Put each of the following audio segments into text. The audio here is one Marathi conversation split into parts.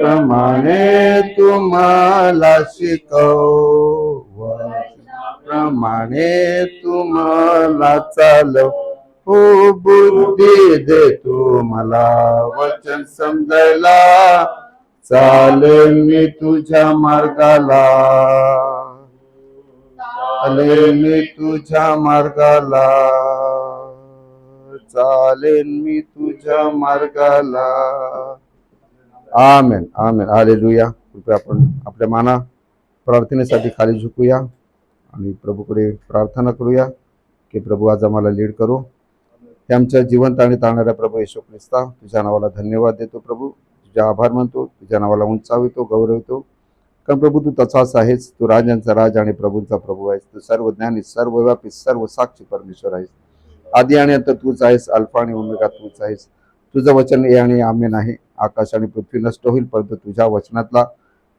प्रमाणे तुम्हाला शिकव, वचनाप्रमाणे तुम्हाला चालव. हो बुद्धी दे तू मला वचन समजायला, चालेल मी तुझ्या मार्गाला, चालेल मी तुझ्या मार्गाला, चालेल मी तुझ्या मार्गाला. आमेन आमेन हालेलुया. कृपया आपण आपल्या माना प्रार्थनेसाठी खाली झुकूया आणि प्रभूकडे प्रार्थना करूया की प्रभू आज आम्हाला लीड करू. हे आमच्या जिवंत आणि तारणाऱ्या प्रभू येशू ख्रिस्ता, तुझ्या नावाला धन्यवाद देतो प्रभू, तुझ्या आभार मानतो, तुझ्या नावाला उंचावितो, गौरवितो. कारण प्रभू तू तसाच आहेस, तू राजांचा राज आणि प्रभूंचा प्रभू आहेस, तू सर्व ज्ञानी, सर्व व्यापी, सर्व साक्षी परमेश्वर आहेस. आदी आणि अंत तूच आहेस, अल्फा आणि ओमेगा तूच आहेस. तुझं वचन ए आणि आमेन आहे. आकाश आणि पृथ्वी नष्ट होईल, परंतु तुझ्या वचनातला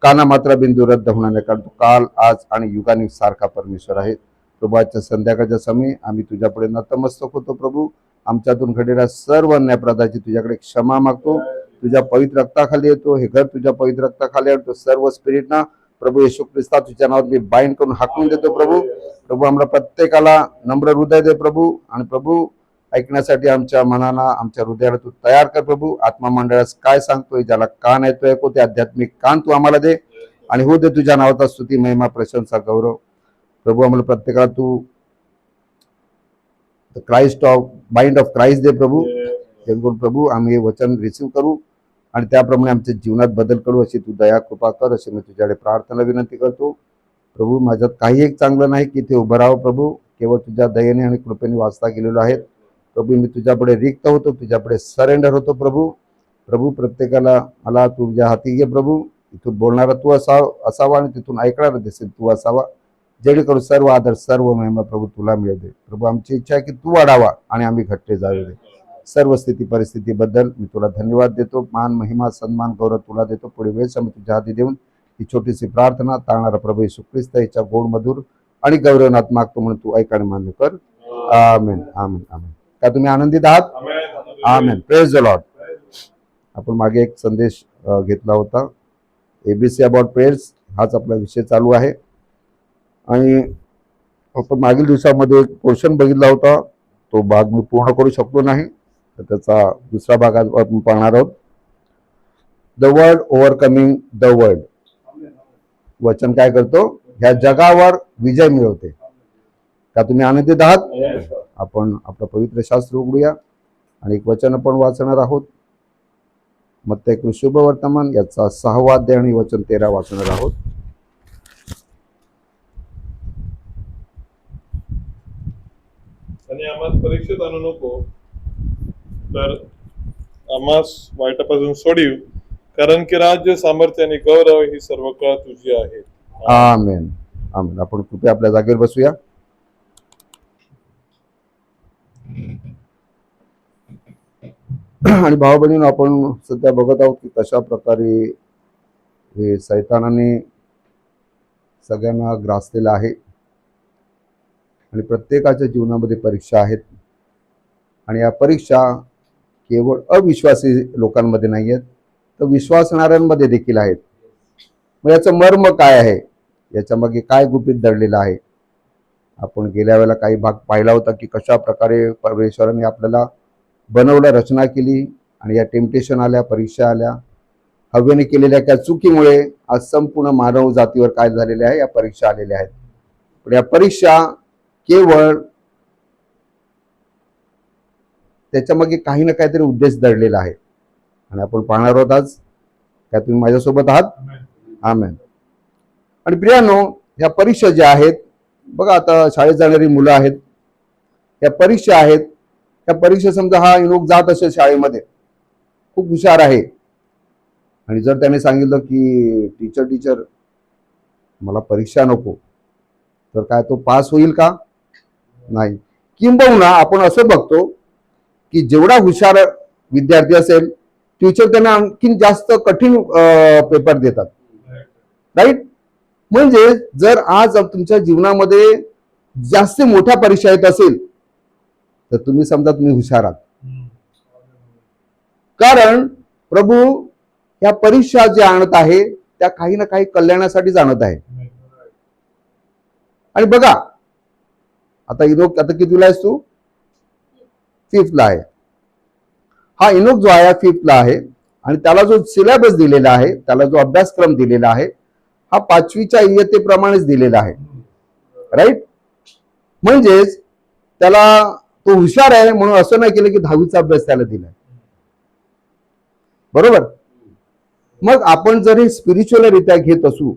काना मात्र बिंदू रद्द होणार नाही, कारण तू काल, आज आणि युगानी सारखा परमेश्वर आहे. प्रभू आजच्या संध्याकाळच्या समय आम्ही तुझ्या पुढे नतमस्तक होतो प्रभू. आमच्यातून घडलेल्या सर्व अन्यायप्रदाची तुझ्याकडे क्षमा मागतो. तुझ्या पवित्र रक्ताखाली येतो, हे घर तुझ्या पवित्र रक्ताखाली आणतो. सर्व स्पिरिटना प्रभू येशू ख्रिस्ता तुझ्या नावात मी बाइंड करून हाकून देतो प्रभू. प्रभू आम्हाला प्रत्येकाला नम्र हृदय दे प्रभू, आणि प्रभू ऐकण्यासाठी आमच्या मनाला, आमच्या हृदयाला तू तयार कर प्रभू. आत्मा मंडळास काय सांगतोय, ज्याला कान ऐकतो ऐकू, ते आध्यात्मिक कान तू आम्हाला दे, आणि हो दे तुझ्या नावाचा स्तुती, महिमा, प्रशंसा, गौरव. प्रभू आम्हाला प्रत्येकाला तू Christ of mind of Christ दे प्रभू, जेणेकरून प्रभू आम्ही हे वचन रिसीव करू आणि त्याप्रमाणे आमच्या जीवनात बदल करू. अशी तू दया कृपा कर, अशी मी तुझ्याकडे प्रार्थना विनंती करतो प्रभू. माझ्यात काही एक चांगलं नाही की ते उभं राहावं प्रभू, केवळ तुझ्या दयेने आणि कृपेने वाचता गेलेलो आहेत प्रभू. मी तुझ्यापुढे रिक्त होतो, तुझ्यापुढे सरेंडर होतो प्रभू. प्रभू प्रत्येकाला मला तुझ्या हाती घे प्रभू. इथून बोलणारा तू असावा आणि तिथून ऐकणारा देखील तू असावा, जेणेकरून सर्व आदर, सर्व महिमा प्रभू तुला मिळू दे प्रभू. आमची इच्छा आहे की तू वाढावा आणि आम्ही घट्टे जाऊ दे. सर्व स्थिती परिस्थितीबद्दल मी तुला धन्यवाद देतो. मान, महिमा, सन्मान, गौरव तुला देतो. पुढे वेळ समय तुझ्या हाती देऊन ही छोटीशी प्रार्थना तारणारा प्रभू येशू ख्रिस्त याच्या गोड मधुर आणि गौरवनात मागतो, म्हणून तू ऐक आणि मान्य कर. आमेन आमेन आमेन. का तुम्ही आनंदित आहात? आमेन. Praise the Lord. आपण मागे एक संदेश घेतला होता, एबीसी अबाउट प्रेयर्स, हाच आपला विषय चालू आहे. आणि आपण मागील दिवसामध्ये एक पोर्शन बघितला होता, तो भाग मी पूर्ण करू शकलो नाही, तर त्याचा दुसरा भाग आज आपण पाहणार आहोत. The world overcoming the world. वचन काय करतो? ह्या जगावर विजय मिळवते. का तुम्ही आनंदित आहात? आपण आपलं पवित्र शास्त्र उघडूया आणि एक वचन आपण वाचणार आहोत. मत्ती कृ शुभ वर्तमान याचा 6वा अध्याय आणि वचन 13 वाचणार आहोत. आणि आम्हाला परीक्षेत आणू नको, तर आम्हास वाईटापासून सोडीव, कारण की राज्य, सामर्थ्य आणि गौरव ही सर्व काळ तुझी आहे. आमेन आमेन. आपण कृपया आपल्या जागेवर बसूया. आणि भाऊ बहिणींनो, आपण सध्या बघत आहोत की कशा प्रकारे हे सैतानाने सगळ्यांना ग्रासलेलं आहे. आणि प्रत्येकाच्या जीवनामध्ये परीक्षा आहेत, आणि या परीक्षा केवळ अविश्वासी लोकांमध्ये नाही आहेत, तर विश्वासणाऱ्यांमध्ये देखील आहेत. मग याचं मर्म काय आहे, याच्या मागे काय गुपित दडलेलं आहे? आपण गेल्या वेळेला काही भाग पाहिला होता की कशा प्रकारे परमेश्वराने आपल्याला बनवलं, रचना केली, आणि या टेम्पटेशन आल्या, परीक्षा आल्या, हवेने केलेल्या त्या चुकीमुळे आज संपूर्ण मानव जातीवर काय झालेले आहे, या परीक्षा आलेल्या आहेत. पण या परीक्षा केवळ त्याच्या मागे काही ना काहीतरी उद्देश दडलेला आहे, आणि आपण पाहणार आहोत आज. काय तुम्ही माझ्यासोबत आहात? आमेन. आणि प्रियानो, ह्या परीक्षा ज्या आहेत, बघा आता शाळेत जाणारी मुलं आहेत, या परीक्षा आहेत. त्या परीक्षा समजा हा युवक जात असेल शाळेमध्ये, खूप हुशार आहे, आणि जर त्याने सांगितलं की टीचर मला परीक्षा नको, तर काय तो पास होईल का? नाही. किंबहुना आपण असं बघतो की जेवढा हुशार विद्यार्थी असेल, टीचर त्यांना आणखीन जास्त कठीण पेपर देतात, राईट? म्हणजे जर आज तुमच्या जीवनामध्ये जास्त मोठ्या परीक्षा येत असेल, तर तुम्ही समजा तुम्ही हुशार आहात. कारण प्रभू ह्या परीक्षा जे आणत आहे त्या काही ना काही कल्याणासाठीच आणत आहे. आणि बघा आता इनोक आता कितीला आहेस तू? 5th आहे. हा इनोक जो आहे 5th आहे आणि त्याला जो सिलेबस दिलेला आहे, त्याला जो अभ्यासक्रम दिलेला आहे, हा 5वीच्या इयत्तेप्रमाणेच दिलेला आहे. राईट? म्हणजेच त्याला तो हुशार आहे म्हणून असं नाही केलं की 10वीचा अभ्यास त्याला दिलाय. बरोबर? मग आपण जर हे स्पिरिच्युअल रित्या घेत असू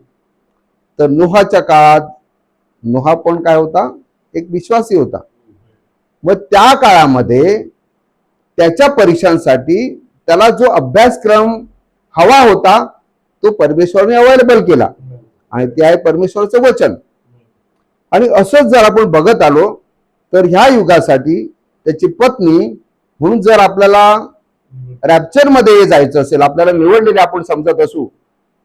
तर नोहाच्या काळात नोहा पण काय होता? एक विश्वासी होता. मग त्या काळामध्ये त्याच्या परीक्षांसाठी त्याला जो अभ्यासक्रम हवा होता तो परमेश्वराने अवेलेबल केला आणि ते आहे परमेश्वराचं वचन. आणि असंच जर आपण बघत आलो तर ह्या युगासाठी त्याची पत्नी म्हणून जर आपल्याला रॅप्चर मध्ये जायचं असेल, आपल्याला निवडलेले आपण समजत असू,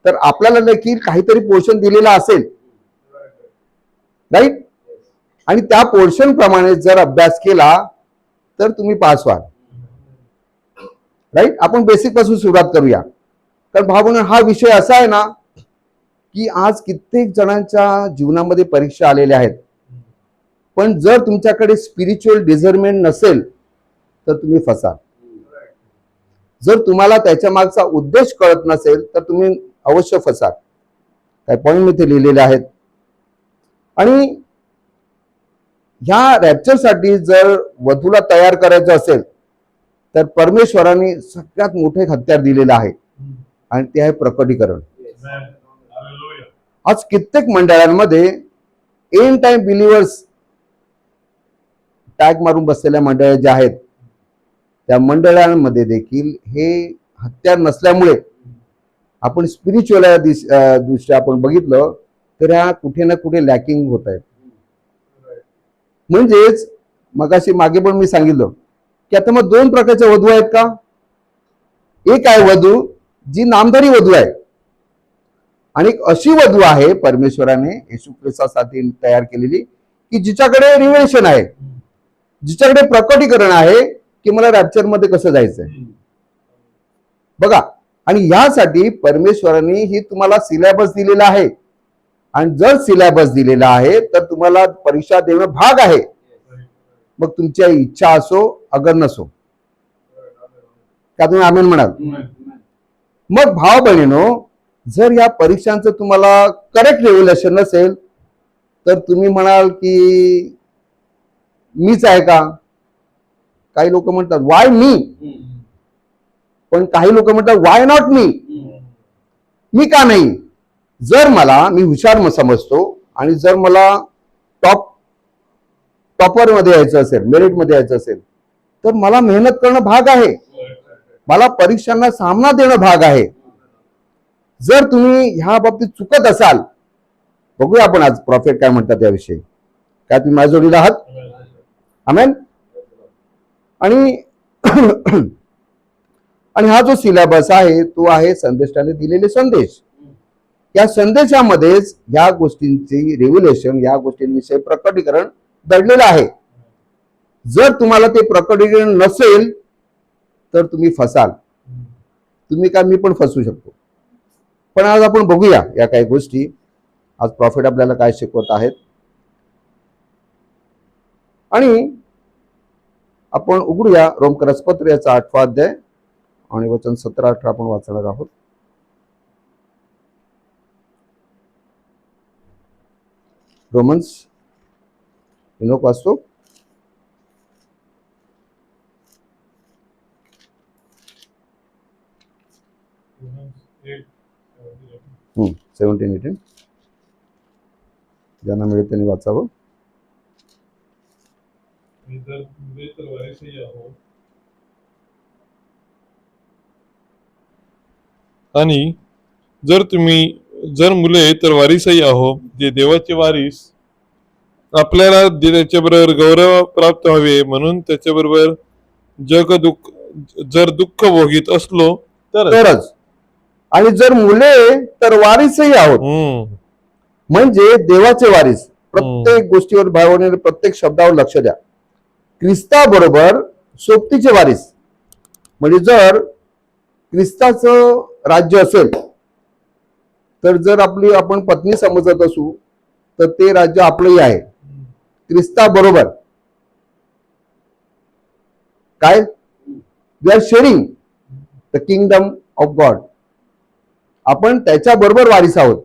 तर आपल्याला देखील काहीतरी पोर्शन दिलेला असेल. राईट? आणि त्या पोर्शन प्रमाणे जर अभ्यास केला तर तुम्ही पास व्हाल. राईट? आपण बेसिक पासून सुरुवात करूया. कारण भावना हा विषय असा आहे ना की आज कित्येक जणांच्या जीवनामध्ये परीक्षा आलेल्या आहेत, पण जर तुमच्याकडे स्पिरिच्युअल डिझर्नमेंट नसेल तर तुम्ही फसाल. जर तुम्हाला त्याच्या मागचा उद्देश कळत नसेल तर तुम्ही अवश्य फसाल. काही पॉइंट मी ते लिहिलेले आहेत. आणि ह्या रॅप्चरसाठी जर वधूला तयार करायचं असेल तर परमेश्वराने सगळ्यात मोठे हत्यार दिलेलं आहे आणि ते आहे प्रकटीकरण. आज कित्येक मंडळांमध्ये एंड टाइम बिलिव्हर्स टॅग मारून बसलेल्या मंडळ जे आहेत त्या मंडळांमध्ये देखील हे हत्यार नसल्यामुळे आपण स्पिरिच्युअल दृष्ट्या आपण बघितलं तर ह्या कुठे ना कुठे लॅकिंग होत आहेत. म्हणजेच मगाशी मागे पण मी सांगितलं की आता मग 2 प्रकारच्या वधू आहेत का? एक आहे वधू जी नामधारी वधू आहे आणि एक अशी वधू आहे परमेश्वराने येशू ख्रिस्तासाठी तयार केलेली की जिच्याकडे रिव्हेलेशन आहे, जिच्याकडे प्रकटीकरण आहे की मला रॅप्चर मध्ये कसं जायचंय. बघा, आणि यासाठी परमेश्वराने ही तुम्हाला सिलेबस दिलेला आहे आणि जर सिलेबस दिलेला आहे तर तुम्हाला परीक्षा देणं भाग आहे. मग तुमची इच्छा असो अगर नसो. का तुम्ही आमेन म्हणाल? मग भाव बहिणीनो, जर या परीक्षांचं तुम्हाला करेक्ट रेव्युलेशन नसेल तर तुम्ही म्हणाल की मीच आहे का? काही लोक म्हणतात वाय मी, पण काही लोक म्हणतात वाय नॉट मी. मी का नाही? जर मी हुशार समजतो आणि जर मला टॉपर मध्ये यायचं असेल, मेरिट मध्ये यायचं असेल तर मला मेहनत करणं भाग आहे, मला परीक्षांना सामना देणं भाग आहे. जर तुम्ही ह्या बाबतीत चुकत असाल, बघूया आपण आज प्रॉफेट काय म्हणतात याविषयी. काय तुम्ही माझ्या जोडीला आहात? आमेन. आणि आणि हा जो सिलेबस आहे तो आहे संदेशाने दिलेले संदेश. या संदेशामध्येच या गोष्टींची रेव्युलेशन, या गोष्टींविषयी प्रकटीकरण दडलेलं आहे. जर तुम्हाला ते प्रकटीकरण नसेल तर तुम्ही फसाल. तुम्ही काय, मी पण फसू शकतो. पण आज आपण बघूया या काही गोष्टी. आज प्रॉफिट आपल्याला काय शिकवत आहेत. आणि आपण उघडूया रोमकरास पत्र याचा 8वा अध्याय आणि वचन 17-18 आपण वाचणार आहोत. रोमन्स इनोक वाचतो. Hmm. 17-18 ज्यांना मिळेल त्यांनी वाचावं. आणि जर मुले तर वारिसही आहो, जे देवाचे वारीस, आपल्याला त्याच्याबरोबर गौरव प्राप्त व्हावे म्हणून त्याच्याबरोबर जर दुःख भोगीत असलो तरच. आणि जर मुले तर वारीसही आहोत. म्हणजे देवाचे वारीस. प्रत्येक गोष्टीवर भावने, प्रत्येक शब्दावर लक्ष द्या. ख्रिस्ता बरोबर सोबतीचे वारीस. म्हणजे जर ख्रिस्ताचं राज्य असेल तर जर आपण पत्नी समजत असू तर ते राज्य आपलंही आहे. ख्रिस्ता बरोबर काय we are sharing the kingdom of God. आपण त्याच्या बरोबर वारीस आहोत.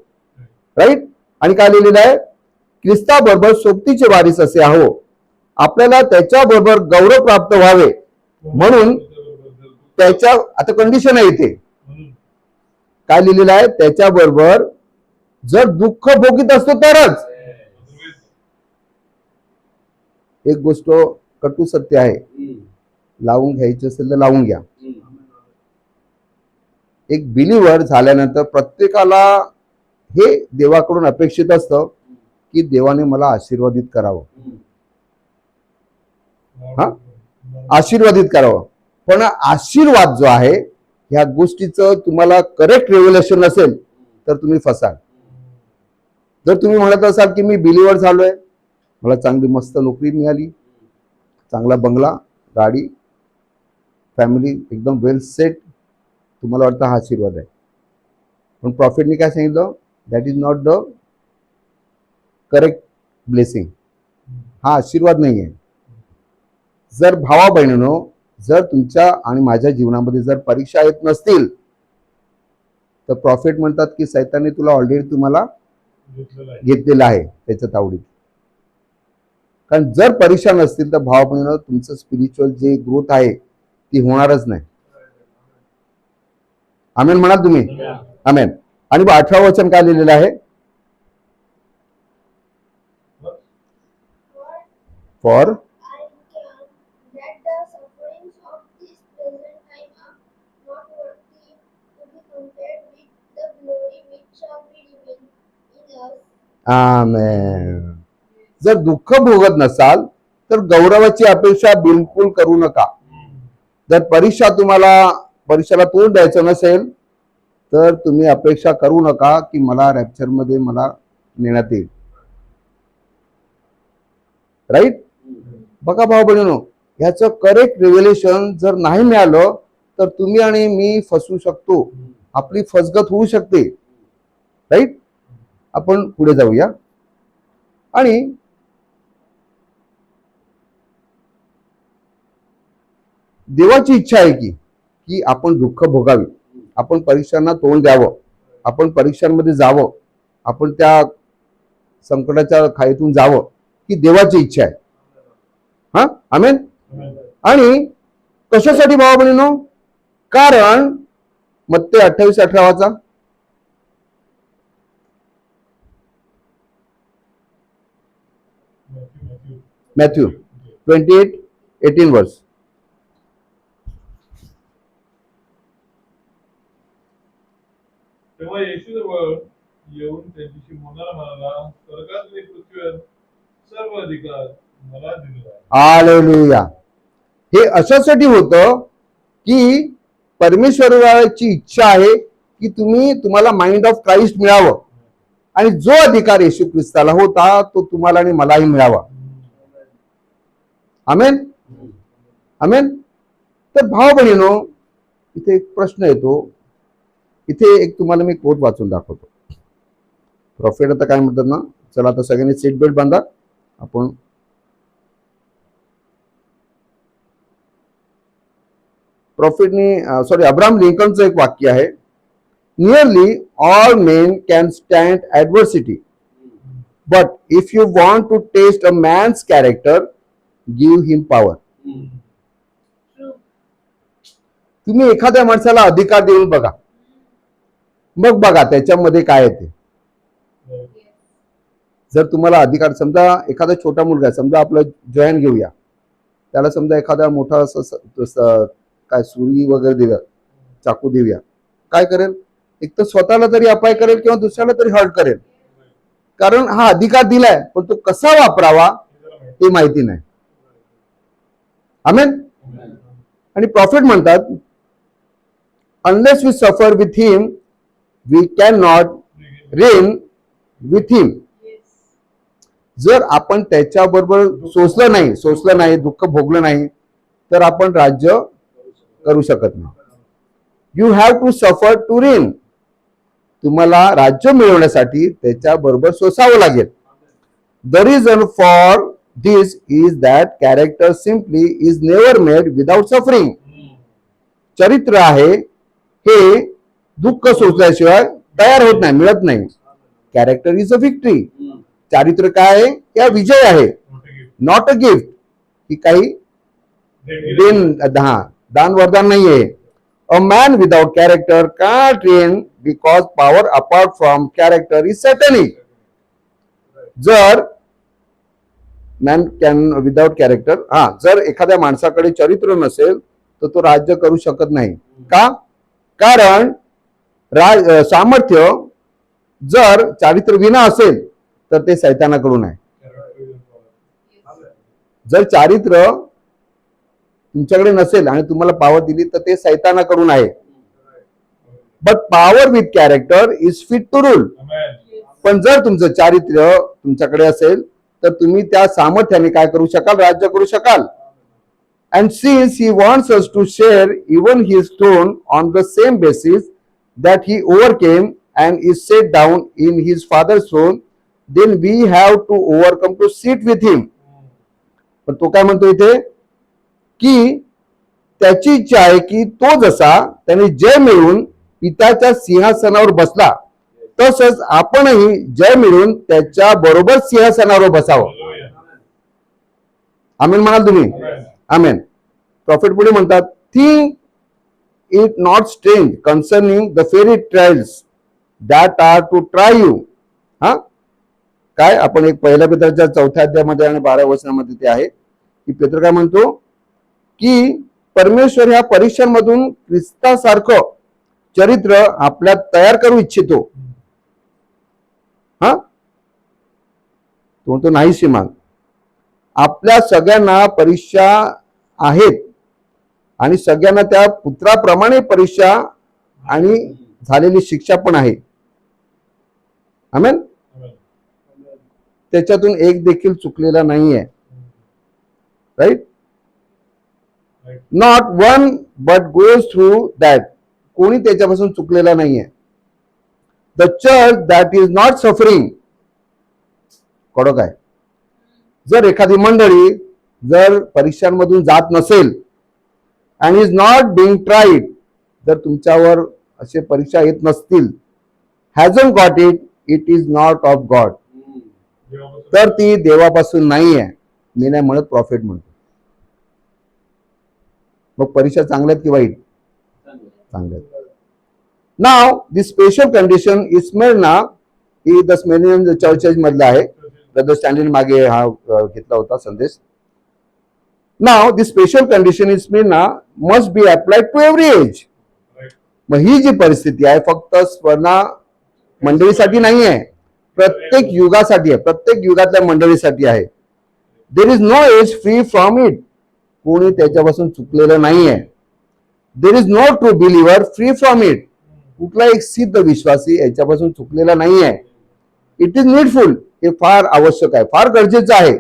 राईट. आणि काय लिहिलेलं आहे? ख्रिस्ता बरोबर सोबतीचे वारीस असे आहो. आपल्याला त्याच्या बरोबर गौरव प्राप्त व्हावे म्हणून त्याच्या आता कंडिशन आहे इथे काय लिहिलेलं आहे? त्याच्या बरोबर जर दुःख भोगीत असतो तरच. एक गोष्ट कटू सत्य आहे, लावून घ्यायची असेल तर लावून घ्या. एक बिलीवर झाल्यानंतर प्रत्येकाला हे देवाकडून अपेक्षित असतं की देवाने मला आशीर्वादित करावं. हा, आशीर्वादित करावं. पण आशीर्वाद जो आहे ह्या गोष्टीचं तुम्हाला करेक्ट रेव्हलेशन नसेल तर तुम्ही फसाल. जर तुम्ही म्हणत असाल की मी बिलीवर झालोय, मला चांगली मस्त नोकरी मिळाली, चांगला बंगला, गाडी, फॅमिली एकदम वेल सेट, तुम्हाला वाटतं हा आशीर्वाद आहे. पण प्रॉफिटने काय सांगितलं? That is not the correct blessing. हा आशीर्वाद नाही आहे. जर भावा बहिणीनो, जर तुमच्या आणि माझ्या जीवनामध्ये जर परीक्षा येत नसतील तर प्रॉफिट म्हणतात की सैताने तुला ऑलरेडी तुम्हाला घेतलेलं आहे त्याच्या तावडीत. कारण जर परीक्षा नसतील तर भावा बहिणीनो तुमचं स्पिरिच्युअल जे ग्रोथ आहे ती होणारच नाही. आमेन म्हणा तुम्ही. आमेन. आणि 18 वचन काय लिहिलेलं आहे? फॉर आमेन. जर दुःख भोगत नसाल तर गौरवाची अपेक्षा बिलकुल करू नका. जर परीक्षेला तोंड द्यायचं नसेल तर तुम्ही अपेक्षा करू नका की मला रॅप्चर मध्ये मला नेण्यात येईल. राईट. बघा भाऊ बहिणीनो, ह्याचं करेक्ट रिव्हेलेशन जर नाही मिळालं तर तुम्ही आणि मी फसू शकतो, आपली फसगत होऊ शकते. राईट. आपण पुढे जाऊया. आणि देवाची इच्छा आहे की आपण दुःख भोगावी, आपण परीक्षांना तोंड द्यावं, आपण परीक्षांमध्ये जावं, आपण त्या संकटाच्या खाईतून जावं, ही देवाची इच्छा आहे. हा, आमेन. आणि कशासाठी भावा बहिणीनो? कारण मत्ते 28:18 वाचा. मॅथ्यू 28:18 वर्स. तेव्हा येशू जवळ येऊन त्यांच्याशी बोलणारा म्हणाला, स्वर्गात आणि पृथ्वीवर सर्व अधिकार मला दिलेला आहे. हालेलुया. हे अशासाठी होतं की परमेश्वराची इच्छा आहे की तुम्हाला माइंड ऑफ क्राइस्ट मिळावं आणि जो अधिकार येशू ख्रिस्ताला होता तो तुम्हाला आणि मलाही मिळावा. आमेन. आमेन. तर भाव बहिणीनो, इथे एक प्रश्न येतो. इथे एक तुम्हाला मी कोट वाचून दाखवतो. प्रॉफिट आता काय म्हणतात ना, चला आता सगळ्यांनी सीट बेल्ट बांधा. आपण अब्राहम लिंकनचं एक वाक्य आहे. Nearly all men can stand adversity, but if you want to test a man's character give him power. तुम्ही एखाद्या माणसाला अधिकार देऊन बघा, मग बघा त्याच्यामध्ये काय येते. जर तुम्हाला अधिकार, समजा एखादा छोटा मुलगा, समजा आपलं जयन घेऊया, त्याला समजा एखादा मोठा काय सुरी वगैरे देऊया, चाकू देऊया, काय करेल? एक तर स्वतःला तरी अपाय करेल किंवा दुसऱ्याला तरी हर्ट करेल. कारण हा अधिकार दिलाय पण तो कसा वापरावा हे माहिती नाही. आमेन. आणि प्रॉफिट म्हणतात, unless we suffer with him we can not reign with him. जर आपण त्याच्याबरोबर सोसलं नाही, दुःख भोगलं नाही तर आपण राज्य करू शकत नाही. You have to suffer to reign. तुम्हाला राज्य मिळवण्यासाठी त्याच्या बरोबर सोसावं लागेल. The reason for this is that character simply is never made without suffering. चरित्र आहे हे दुःख सोसल्याशिवाय तयार होत नाही, मिळत नाही. Character is a victory. चारित्र्य काय आहे? या विजय आहे. Not a gift. ही काही दान वरदान नाहीये. A man without character can't reign because power apart from character is satanic. जर मॅन कॅन विदाउट कॅरेक्टर, जर एखाद्या माणसाकडे चरित्र नसेल तर तो राज्य करू शकत नाही. का? कारण सामर्थ्य जर चारित्र विना असेल तर ते सैतानाकडून आहे. जर चारित्र तुमच्याकडे नसेल आणि तुम्हाला पॉवर दिली तर ते सैतानाकडून आहे. But power with character is fit to rule. पण जर तुमचं चारित्र्य तुमच्याकडे असेल तर तुम्ही त्या सामर्थ्याने काय करू शकाल? राज्य करू शकाल. And since he wants us to share even his throne on the same basis that he overcame and is set down in his father's throne, then we have to overcome to sit with him. पण तो काय म्हणतो इथे की त्याची इच्छा आहे की तो जसा त्याने जय मिळवून पित्याच्या सिंहासनावर बसला तसंच आपणही जय मिळवून त्याच्या बरोबर सिंहासनावर बसावं. आमेन म्हणाल तुम्ही? आमेन. प्रॉफिट पुढे म्हणतात, think it not strange concerning the fiery trials that are to try you. काय आपण एक पहिल्या पेत्राच्या 4थ्या अध्यायामध्ये आणि 12व्या वचनामध्ये ते आहे की पेत्र काय म्हणतो की परमेश्वर ह्या परीक्षांमधून ख्रिस्तासारखं चरित्र आपल्यात तयार करू इच्छितो. तो म्हणतो नाही श्रीमान, आपल्या सगळ्यांना परीक्षा आहेत आणि सगळ्यांना त्या पुत्राप्रमाणे परीक्षा आणि झालेली शिक्षा पण आहे. आमेन. त्याच्यातून एक देखील चुकलेला नाहीये. Right. Not one but goes through that. कोणी त्याच्यापासून चुकलेला नाहीये. The church that is not suffering. कडक आहे. जर एखादी मंडळी जर परीक्षांमधून जात नसेल and is not being tried, जर तुमच्यावर असे परीक्षा येत नसतील, hasn't got it, it is not of God, तर ती देवापासून नाही आहे. मी नाही म्हणत, प्रॉफिट म्हणतो. मग परीक्षा चांगल्यात की वाईट? चांगल्यात. नाव this special condition is Smyrna, ही द स्मेरियन चर्चेस मधला आहे. ब्रदर स्टॅन्लिन मागे हा घेतला होता संदेश. Now, this special condition in Smyrna must be applied to every age. मग ही जी परिस्थिती आहे फक्त स्मरणा मंडळीसाठी नाही आहे, प्रत्येक युगासाठी आहे, प्रत्येक युगातल्या मंडळीसाठी आहे. There is no age free from it. कोणी त्याच्यापासून चुकलेलं नाही आहे. There is no true believer free from it. कुठला एक सिद्ध विश्वासी याच्यापासून चुकलेला नाही आहे. It is needful. हे फार आवश्यक आहे, फार गरजेचं आहे.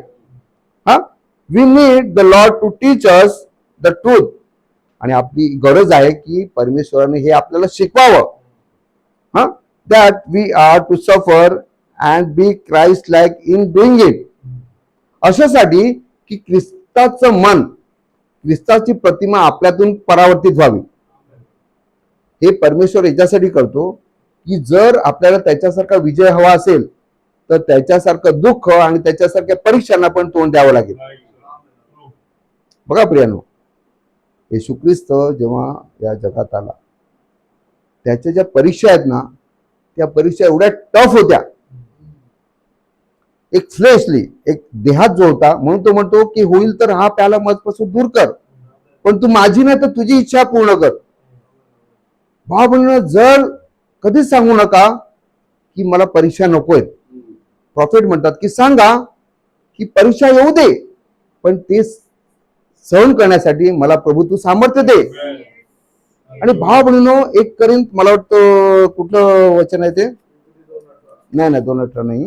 We need the Lord to teach us the truth. आणि आपली गरज आहे की परमेश्वराने हे आपल्याला शिकवावं. That we are to suffer and be Christ like in doing it. अशासाठी की ख्रिस्ताचं मन, ख्रिस्ताची प्रतिमा आपल्यातून परावर्तित व्हावी. हे परमेश्वर याच्यासाठी करतो की जर आपल्याला त्याच्यासारखा विजय हवा असेल तर त्याच्यासारखं दुःख आणि त्याच्यासारख्या परीक्षांना पण तोंड द्यावं लागेल. बघा प्रियानो, येशू ख्रिस्त जेव्हा या जगात आला त्याच्या ज्या परीक्षा आहेत ना, त्या परीक्षा एवढ्या टफ होत्या. एक फ्लेशली, एक देहात जो होता, म्हणून तो म्हणतो की होईल तर हा प्याला मजपासून दूर कर, पण तू माझी नाही तर तुझी इच्छा पूर्ण कर. भाव जर कधीच सांगू नका की मला परीक्षा नकोय. प्रॉफिट म्हणतात की सांगा की परीक्षा येऊ दे, पण ते सहन करण्यासाठी मला प्रभू तू सामर्थ्य दे. आणि भाव म्हणून एक करीन, मला वाटतं कुठलं वचन आहे ते, नाही 2:18 नाही,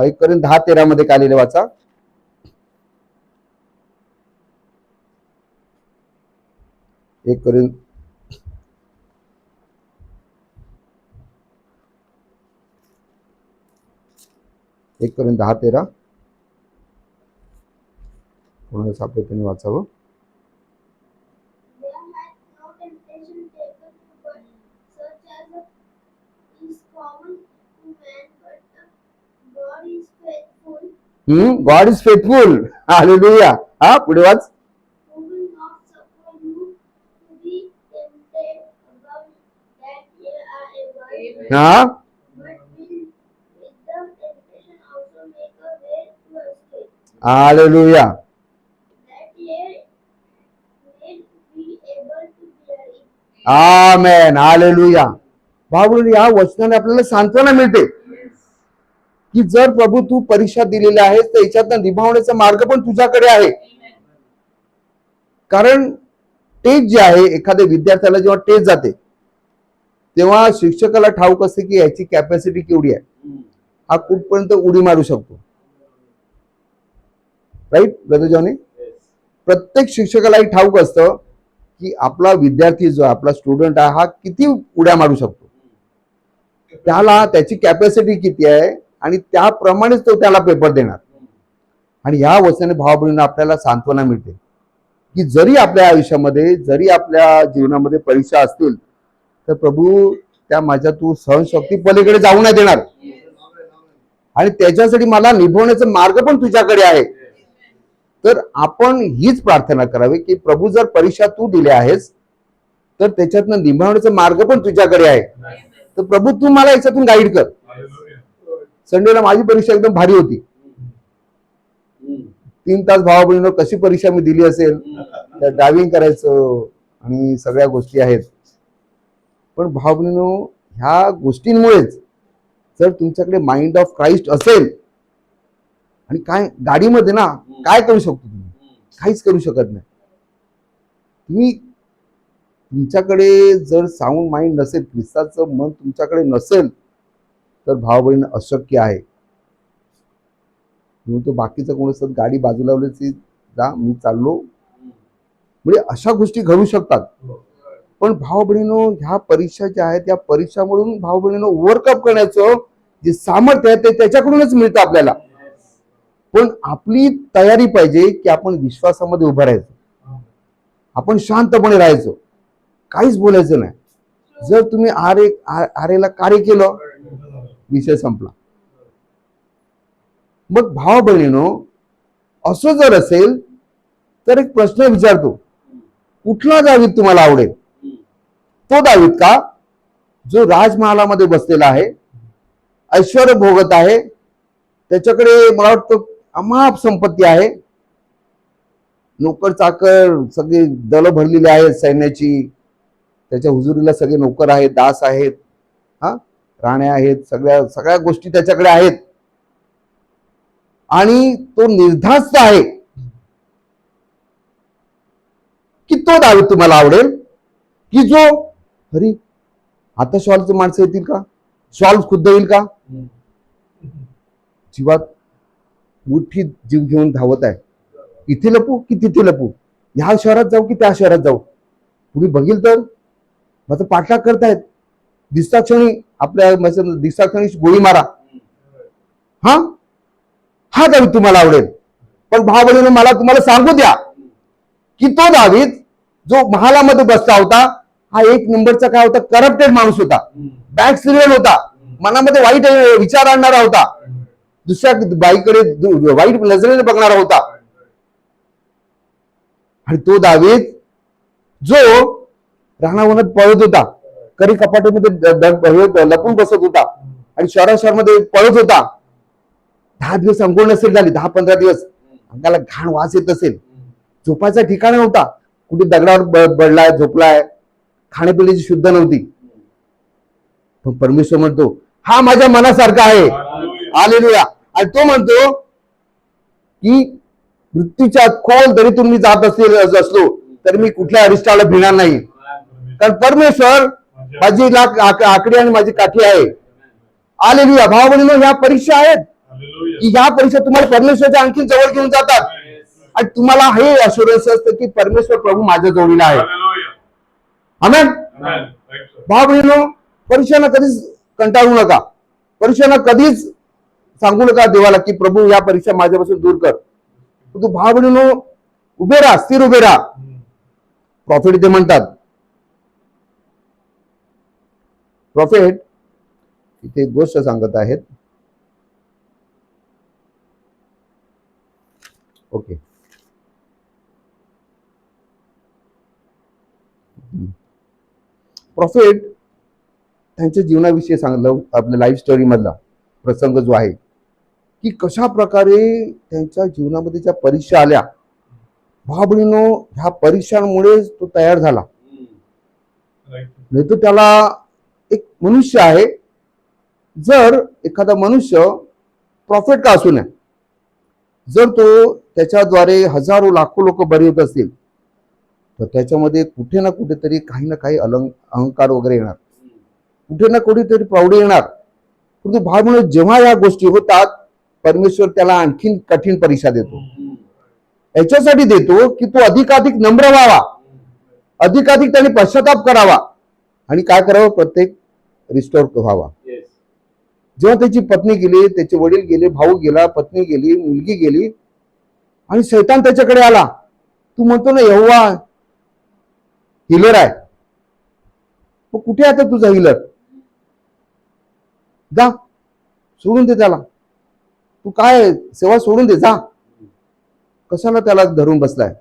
1 करीन 10:13 मध्ये काय लिहिले वाचा. 1 करीन 1 Corinthians 10:13 कोणाला सापडे त्यांनी वाचावं. There hath no temptation taken you, but such as is common to man, but God is faithful, God is faithful. Hallelujah. हा पुढे वाच. who will not suffer you to be tempted above that ye are able, हा but will with the temptation also make a way to escape, hallelujah. that ye may be able to bear it. Amen. Hallelujah. भाऊ या वचनाने आपल्याला सांत्वना मिळते की जर प्रभू तू परीक्षा दिलेल्या आहेस तर याच्यातनं निभावण्याचा मार्ग पण तुझ्याकडे आहे. कारण टेस्ट जे आहे, एखाद्या विद्यार्थ्याला जेव्हा टेस्ट जाते तेव्हा शिक्षकाला ठाऊक असते की याची कॅपॅसिटी केवढी आहे, हा कुठपर्यंत उडी मारू शकतो. Right brother Johnny. प्रत्येक शिक्षकालाही ठाऊक असतं की आपला विद्यार्थी जो आपला स्टुडंट आहे हा किती उड्या मारू शकतो, त्याला त्याची कॅपॅसिटी किती आहे आणि त्याप्रमाणेच तो त्याला पेपर देणार. आणि ह्या वचनाने भाव बहिणींनो आपल्याला सांत्वना मिळते की जरी आपल्या आयुष्यामध्ये, जरी आपल्या जीवनामध्ये परीक्षा असतील तर प्रभू त्या माझ्या तू सहनशक्ती पलीकडे जाऊ नाही देणार आणि त्याच्यासाठी मला निभवण्याचा मार्ग पण तुझ्याकडे आहे. तर आपण हीच प्रार्थना करावी की प्रभू जर परीक्षा तू दिल्या आहेस तर त्याच्यातनं निभावण्याचा मार्ग पण तुझ्याकडे आहे. तर प्रभू तू मला याच्यातून गाईड कर. संडेला माझी परीक्षा एकदम भारी होती. 3 तास भावा बहिणींनो कशी परीक्षा मी दिली असेल, त्या ड्रायव्हिंग करायचं आणि सगळ्या गोष्टी आहेत. पण भावा बहिणींनो ह्या गोष्टींमुळेच जर तुमच्याकडे माइंड ऑफ क्राइस्ट असेल, आणि काय गाडीमध्ये ना काय करू शकतो तुम्ही, काहीच करू शकत नाही. तुम्ही तुमच्याकडे जर साऊंड माइंड नसेल, ख्रिस्ताचं मन तुमच्याकडे नसेल तर भाव बहीण अशक्य आहे. म्हणून तो बाकीचं कोण असतात गाडी बाजूला लावल्याची जा मी चाललो, म्हणजे अशा गोष्टी घडू शकतात. पण भाव बहिणीनो ह्या परीक्षा ज्या आहेत त्या परीक्षामधून भाव बहिणीनो ओव्हरकम करण्याचं जे सामर्थ्य आहे ते त्याच्याकडूनच मिळतं आपल्याला. पण आपली तयारी पाहिजे की आपण विश्वासामध्ये उभं राहायचं, आपण शांतपणे राहायचं, काहीच बोलायचं नाही. जर तुम्ही आरेला कार्य केलं विषय संपला. मग भाव बहिणीनो असं जर असेल तर एक प्रश्न विचारतो, कुठला दावीद तुम्हाला आवडेल? तो दावीद का जो राजमहालामध्ये बसलेला आहे, ऐश्वर्य भोगत आहे, त्याच्याकडे मला वाटतं अमाप संपत्ती आहे, नोकर चाकर सगळे दल भरलेली आहेत सैन्याची, त्याच्या हुजुरीला सगळे नोकर आहेत, दास आहेत, हा राण्या आहेत, सगळ्या गोष्टी त्याच्याकडे आहेत आणि तो निर्धास्त आहे की तो दावीद तुम्हाला आवडेल की जो अरे आता शॉलचे माणसं येतील का, शॉल खुद्द येईल का, जीवात मोठी जीव घेऊन धावत आहे, इथे लपू की तिथे लपू, ह्या शहरात जाऊ की त्या शहरात जाऊ, पुढे बघील तर माझं पाठलाग करतायत, दिसता क्षणी आपल्या दिसता क्षणी गोळी मारा. हा दावीद तुम्हाला आवडेल. पण भाव बहिणींनो मला तुम्हाला सांगू द्या की तो दावीद जो महालामध्ये बसला होता हा 1 नंबरचा काय होता, करप्टेड माणूस होता, बॅक सिरियल होता, मनामध्ये वाईट विचार आणणारा होता, दुसऱ्या बाईकडे वाईट नजरेने बघणारा होता. आणि तो दावीद जो रानावनात पळत होता, करी कपाटामध्ये लपून बसत होता आणि शहरामध्ये पळत होता, 10 दिवस अंघोळ नसेल झाली, 10-15 दिवस अंगाला घाण वास येत असेल, झोपायचा ठिकाण नव्हता, कुठे दगडावर बडलाय झोपलाय, खाण्यापिण्याची शुद्ध नव्हती. पण परमेश्वर म्हणतो हा माझ्या मनासारखा आहे. हालेलुया. आणि तो म्हणतो की मृत्यूच्या खोल दरीतून मी जात असलो तरी मी कुठल्या अरिष्टाला भिणार नाही, कारण परमेश्वर माझी आकडी आणि माझी काठी आहे. हालेलुया. भाव बहिणींनो ह्या परीक्षा आहेत की ह्या परीक्षा तुम्हाला परमेश्वरच्या आणखी जवळ घेऊन जातात आणि तुम्हाला हे अश्युरन्स असतं की परमेश्वर प्रभू माझ्या जोडीला आहे. आमेन. भाव बहिणींनो परीक्षांना कधीच कंटाळू नका, परीक्षांना कधीच सांगू नका देवाला की प्रभू या परीक्षा माझ्यापासून दूर कर. तू भाव बहिणीनो उभे राहा, स्थिर उभे राहा. प्रॉफिट ते म्हणतात, प्रॉफिट इथे एक गोष्ट सांगत आहेत. ओके, प्रॉफिट त्यांच्या जीवनाविषयी सांगितलं, आपल्या लाईफ स्टोरी मधला प्रसंग जो आहे की कशा प्रकारे त्यांच्या जीवनामध्ये ज्या परीक्षा आल्या, भाऊ बहिणीनो ह्या परीक्षांमुळेच तो तयार झाला. नाही तर त्याला एक मनुष्य आहे, जर एखादा मनुष्य प्रॉफिट का असू नये, जर तो त्याच्याद्वारे हजारो लाखो लोक बरे होत असतील तर त्याच्यामध्ये कुठे ना कुठेतरी काही ना काही अहंकार वगैरे येणार, कुठे ना कुठेतरी प्रौढी येणार. परंतु भाव म्हणून जेव्हा या गोष्टी होतात, परमेश्वर त्याला आणखीन कठीण परीक्षा देतो. याच्यासाठी देतो की तो अधिकाधिक नम्र व्हावा, अधिकाधिक त्याने पश्चाताप करावा आणि काय करावं, प्रत्येक रिस्टोर व्हावा. जेव्हा त्याची पत्नी गेली, त्याचे वडील गेले, भाऊ गेला, पत्नी गेली, मुलगी गेली आणि शैतान त्याच्याकडे आला. तू म्हणतो ना यहोवा हिलर आहे, मग कुठे आता तुझा हिलर? जा सोडून दे त्याला, तू काय सेवा सोडून दे, जा. कशाला त्याला धरून बसलाय?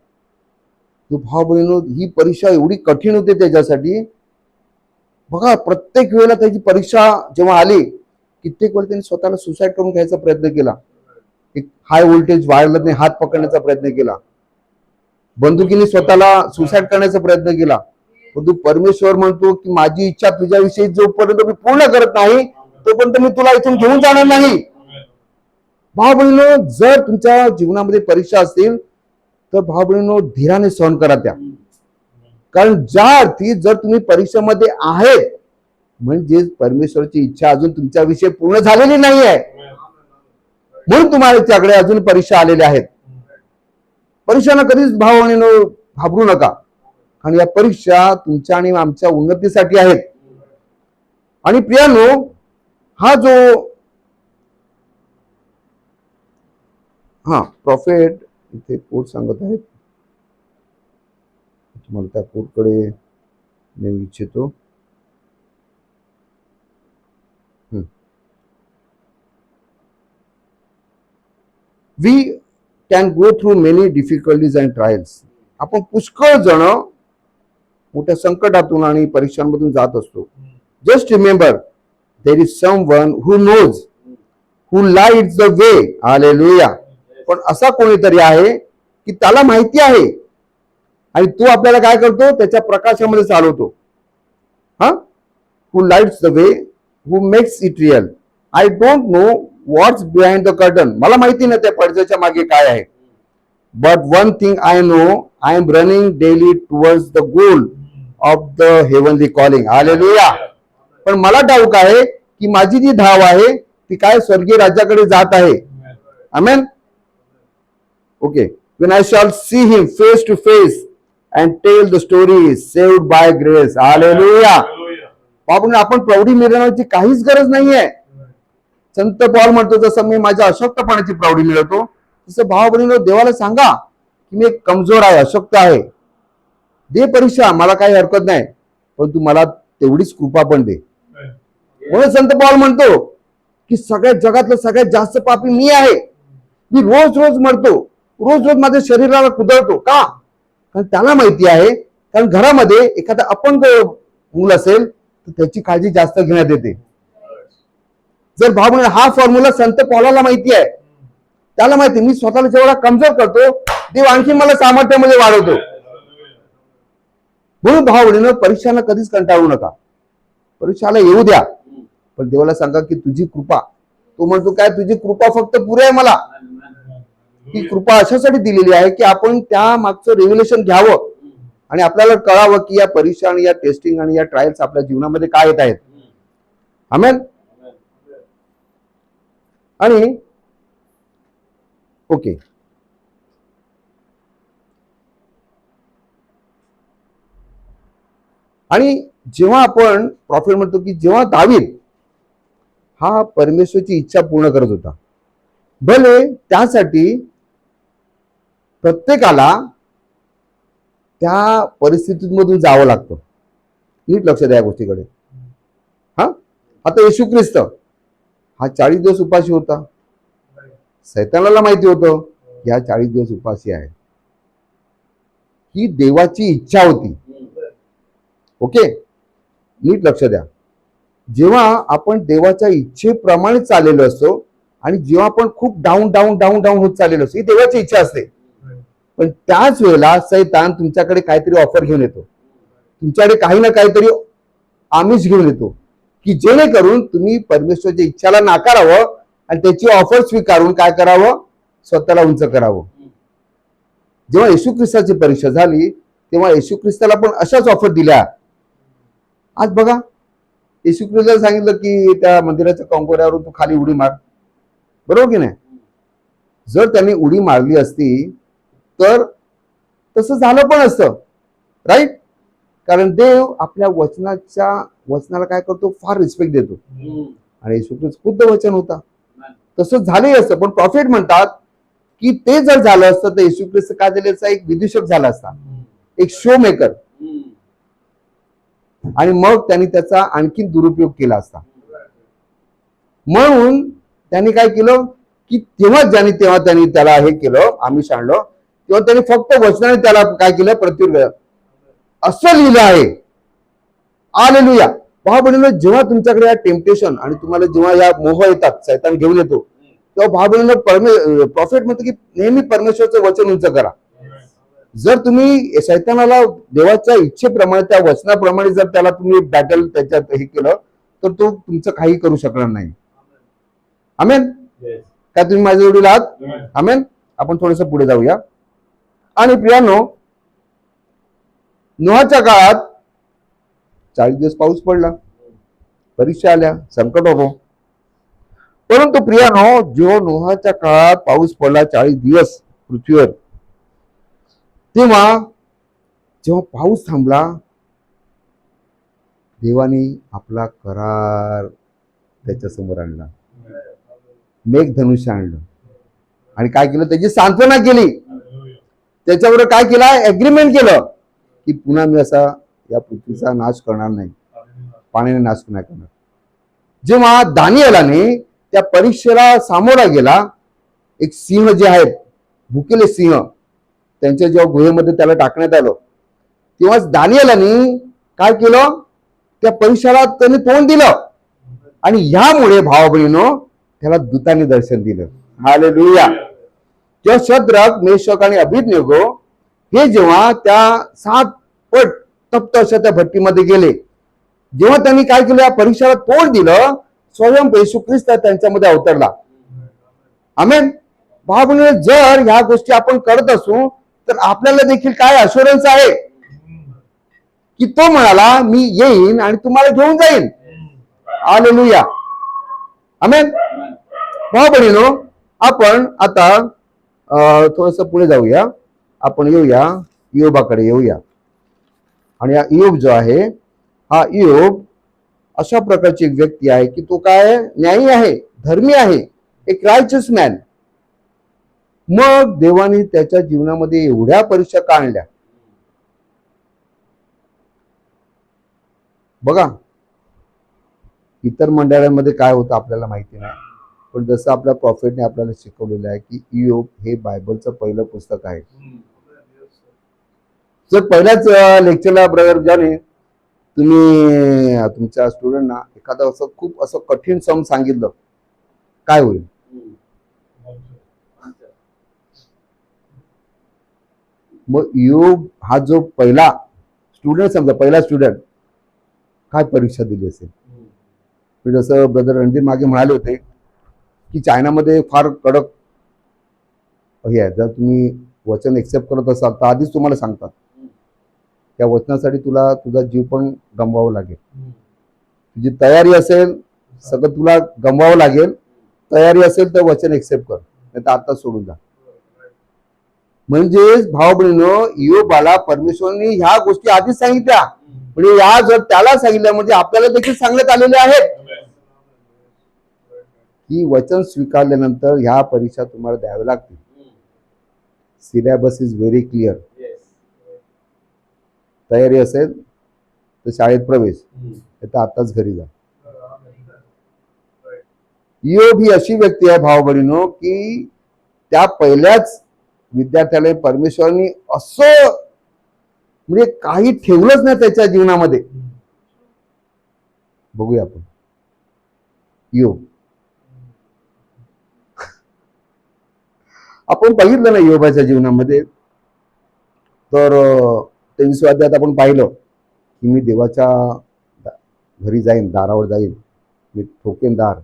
तो भाव बहिणीनो ही परीक्षा एवढी कठीण होते त्याच्यासाठी. बघा प्रत्येक वेळेला त्याची परीक्षा जेव्हा आली, कित्येक वेळा त्यांनी स्वतःला सुसाईड करून घ्यायचा प्रयत्न केला. एक हाय व्होल्टेज वायरने हात पकडण्याचा प्रयत्न केला, बंदुकीने स्वतःला सुसाईड करण्याचा प्रयत्न केला. परंतु परमेश्वर म्हणतो की माझी इच्छा तुझ्याविषयी जोपर्यंत मी पूर्ण करत नाही तोपर्यंत मी तुला इथून घेऊन जाणार नाही. भाऊ बहिणीनो जर तुमच्या जीवनामध्ये परीक्षा असतील तर भाऊ बहिणीनो धीराने सहन करा त्या. कारण ज्या अर्थी जर तुम्ही परीक्षेमध्ये आहेत म्हणजे परमेश्वराची इच्छा अजून तुमच्याविषयी पूर्ण झालेली नाही आहे, म्हणून तुम्हाला त्याकडे अजून परीक्षा आलेल्या आहेत. परीक्षांना कधीच भाऊ बहिणीनो घाबरू नका, आणि या परीक्षा तुमच्या आणि आमच्या उन्नतीसाठी आहेत. आणि प्रियानो हा जो प्रॉफिट इथे कोट सांगत आहेत, तुम्हाला त्या कोटकडे नेऊ इच्छितो. We can go through many difficulties and trials. आपण पुष्कळ जण मोठ्या संकटातून आणि परीक्षांमधून जात असतो. Just remember, there is someone who knows, who lights the way. Hallelujah. पण असा कोणीतरी आहे की त्याला माहिती आहे आणि तो आपल्याला काय करतो, त्याच्या प्रकाशामध्ये चालवतो. Who lights the way, who makes it real. I don't know what's behind the curtain. मला माहिती नाही त्या पडद्याच्या मागे काय आहे. But one thing I know, I am running daily towards the goal of the heavenly calling. Hallelujah. पण मला ठाऊक आहे की माझी जी धाव आहे ती काय स्वर्गीय राज्याकडे जात आहे. Amen. Okay. When I shall see him face to face and tell the story saved by grace. Hallelujah. आपण प्रौढी मिळवण्याची काहीच गरज नाहीये. संत पॉल म्हणतो जसं मी माझ्या अशक्तपणाची प्रौढी मिळवतो, तसं भाव बहिणीनो देवाला सांगा की मी एक कमजोर आहे, अशक्त आहे. दे परीक्षा, मला काही हरकत नाही, पण तू मला तेवढीच कृपा पण दे. म्हणून संत पॉल म्हणतो की सगळ्या जगातलं सगळ्यात जास्त पापी मी आहे. मी रोज रोज मरतो, रोज रोज माझ्या शरीराला कुदळतो. का? कारण त्याला माहिती आहे, कारण घरामध्ये एखादा अपंग मूल असेल तर त्याची काळजी जास्त घेण्यात येते. जर भाऊ बहिणी हा फॉर्म्युला संत पॉलाला माहिती आहे, त्याला माहिती मी स्वतःला जेवढा कमजोर करतो देव आणखी मला सामर्थ्यामध्ये वाढवतो. म्हणून भाऊ बहिणीनं परीक्षांना कधीच कंटाळू नका. परीक्षाला येऊ द्या, पण देवाला सांगा की तुझी कृपा, तो म्हणतो काय तुझी कृपा फक्त पुरे आहे मला. ती कृपा अशासाठी दिलेली आहे की आपण त्या मागचं रेव्हिलेशन घ्यावं आणि आपल्याला कळावं की या परीक्षा आणि या टेस्टिंग आणि या ट्रायल्स आपल्या जीवनामध्ये काय येत आहेत. आमेन. आणि ओके, आणि जेव्हा आपण प्रॉफिट म्हणतो की जेव्हा दावीद हा परमेश्वरची इच्छा पूर्ण करत होता, भले त्यासाठी प्रत्येकाला त्या परिस्थितीमधून जावं लागतं. नीट लक्ष द्या या गोष्टीकडे. हा, आता येशू ख्रिस्त हा 40 दिवस उपाशी होता. सैतानाला माहिती होतं की हा 40 दिवस उपाशी आहे. ही देवाची इच्छा होती. ओके, नीट लक्ष द्या. जेव्हा आपण देवाच्या इच्छेप्रमाणे चाललेलो असतो आणि जेव्हा आपण खूप डाऊन डाऊन डाऊन डाऊन होत चाललेलो असतो, ही देवाची इच्छा असते. पण त्याच वेळेला सैतान तुमच्याकडे काहीतरी ऑफर घेऊन येतो, तुमच्याकडे काही ना काहीतरी आमिष घेऊन येतो की जेणेकरून तुम्ही परमेश्वराच्या इच्छाला नाकारावं आणि त्याची ऑफर स्वीकारून काय करावं, स्वतःला उंच करावं. जेव्हा येशू ख्रिस्ताची परीक्षा झाली तेव्हा येशू ख्रिस्ताला पण अशाच ऑफर दिल्या. आज बघा, येशू ख्रिस्ताला सांगितलं की त्या मंदिराच्या कंगोऱ्यावरून तू खाली उडी मार, बरोबर की नाही? जर त्यांनी उडी मारली असती तर तसं झालं पण असतं, राईट? कारण देव आपल्या वचनाला काय करतो, फार रिस्पेक्ट देतो. आणि येशू ख्रिस्त खुद्द वचन होता, तसं झालंही असतं. पण प्रॉफिट म्हणतात की ते जर झालं असतं तर येशू ख्रिस्त काय झाल्याचा एक विदूषक झाला असता, एक शो मेकर, आणि मग त्यांनी त्याचा आणखी दुरुपयोग केला असता. म्हणून त्यांनी काय केलं की तेव्हा त्यांनी त्याला हे केलं, आमिष आणलं, तेव्हा त्यांनी फक्त वचनाने त्याला काय केलं, प्रत्युत्तर. असं लिहिलं आहे. हालेलुया. पहा बहिणींनो, जेव्हा तुमच्याकडे या टेम्पटेशन आणि तुम्हाला जेव्हा या मोह येतात, सैतान घेऊन येतो, तेव्हा पहा बहिणींनो, प्रॉफिट म्हणतो की नेहमी परमेश्वराचं वचन उंच करा. जर तुम्ही सैतानाला देवाच्या इच्छेप्रमाणे, त्या वचनाप्रमाणे जर त्याला तुम्ही बॅटल त्याच्यात हे केलं तर तो तुमचं काही करू शकणार नाही. आमेन. काय तुम्ही माझ्या जोडीला आहात? आमेन. आपण थोडस पुढे जाऊया. आणि प्रियानो, नोहाच्या काळात 40 दिवस पाऊस पडला, परीक्षा आल्या, संकट होतो. परंतु प्रियानो, जेव्हा नोहाच्या काळात पाऊस पडला 40 दिवस पृथ्वीवर, तेव्हा जेव्हा पाऊस थांबला, देवाने आपला करार त्याच्या समोर आणला, मेघधनुष्य आणलं आणि काय केलं, त्याची सांत्वना केली. त्याच्यावर काय केलं, एग्रीमेंट केलं की पुन्हा मी असा या पृथ्वीचा नाश करणार नाही, पाण्याने नाश नाही करणार. जेव्हा दानिएलाने त्या परीक्षेला सामोरा गेला, एक सिंह जे आहेत, भुकेले सिंह, त्यांच्या जेव्हा गुहेमध्ये त्याला टाकण्यात आलं, तेव्हा दानिएलाने काय केलं, त्या परीक्षेला त्याने तोंड दिलं. आणि ह्यामुळे भाव बहिणीनो त्याला दूताने दर्शन दिलं. हालेलुया. तेव्हा शद्रक, मेशक आणि अबेदनेगो हे जेव्हा त्या 7 पट तप्त अशा त्या भट्टीमध्ये गेले, जेव्हा त्यांनी काय केलं, या परीक्षेला तोंड दिलं, स्वयं येशू ख्रिस्त त्यांच्यामध्ये अवतरला. आमेन. भावने जर ह्या गोष्टी आपण करत असू तर आपल्याला देखील काय अश्युरन्स आहे की तो म्हणाला मी येईन आणि तुम्हाला घेऊन जाईन. हालेलुया. आमेन. भाऊ बहिणीनो, आपण आता थोडस पुढे जाऊया. आपण येऊया इयोबाकडे येऊया. आणि हा इयोब जो आहे, हा इयोब अशा प्रकारची एक व्यक्ती आहे की तो काय न्यायी आहे, धर्मी आहे, एक रायचस मॅन. मग देवाने त्याच्या जीवनामध्ये एवढ्या परीक्षा का आणल्या? बघा, इतर मंडळांमध्ये काय होतं आपल्याला माहिती नाही, पण जसं आपल्या प्रॉफिटने आपल्याला शिकवलेलं आहे की इयोब हे बायबलचं पहिलं पुस्तक आहे. जर पहिल्याच लेक्चरला ब्रदर ज्याने तुम्ही तुमच्या स्टुडंटना एखादं असं खूप असं कठीण सम सांगितलं, काय होईल? मग इयोब हा जो पहिला स्टुडंट, समजा पहिला स्टुडंट, काय परीक्षा दिली असेल? जसं ब्रदर रणधीर मागे म्हणाले होते की चायनामध्ये फार कडक हे आहे, जर तुम्ही वचन एक्सेप्ट करत असाल तर आधीच तुम्हाला सांगतात त्या वचनासाठी तुला तुझा जीव पण गमवावा लागेल. तुझी तयारी असेल सगळं तुला गमवावं लागेल. तयारी असेल तर वचन एक्सेप्ट कर, नाही तर आता सोडून जा. म्हणजेच भाऊ बहिणीनो, इयोबाला परमेश्वराने ह्या गोष्टी आधीच सांगितल्या, म्हणजे या जर त्याला सांगितल्या म्हणजे आपल्याला देखील सांगण्यात आलेले आहेत की वचन स्वीकारल्यानंतर ह्या परीक्षा तुम्हाला द्याव्या लागतील. Syllabus is very clear. तयारी असेल तर शाळेत प्रवेश, तर आताच घरी जा. इयोब ही अशी व्यक्ती आहे भाव बहिणीनो, की त्या पहिल्याच विद्यार्थ्याला परमेश्वरांनी असं म्हणजे काही ठेवलंच नाही त्याच्या जीवनामध्ये. बघूया आपण इयोब. आपण बघितलं ना इयोबाच्या जीवनामध्ये, तर 23व्या अध्यायात आपण पाहिलं की मी देवाच्या घरी जाईन, दारावर जाईन, मी ठोकेन दार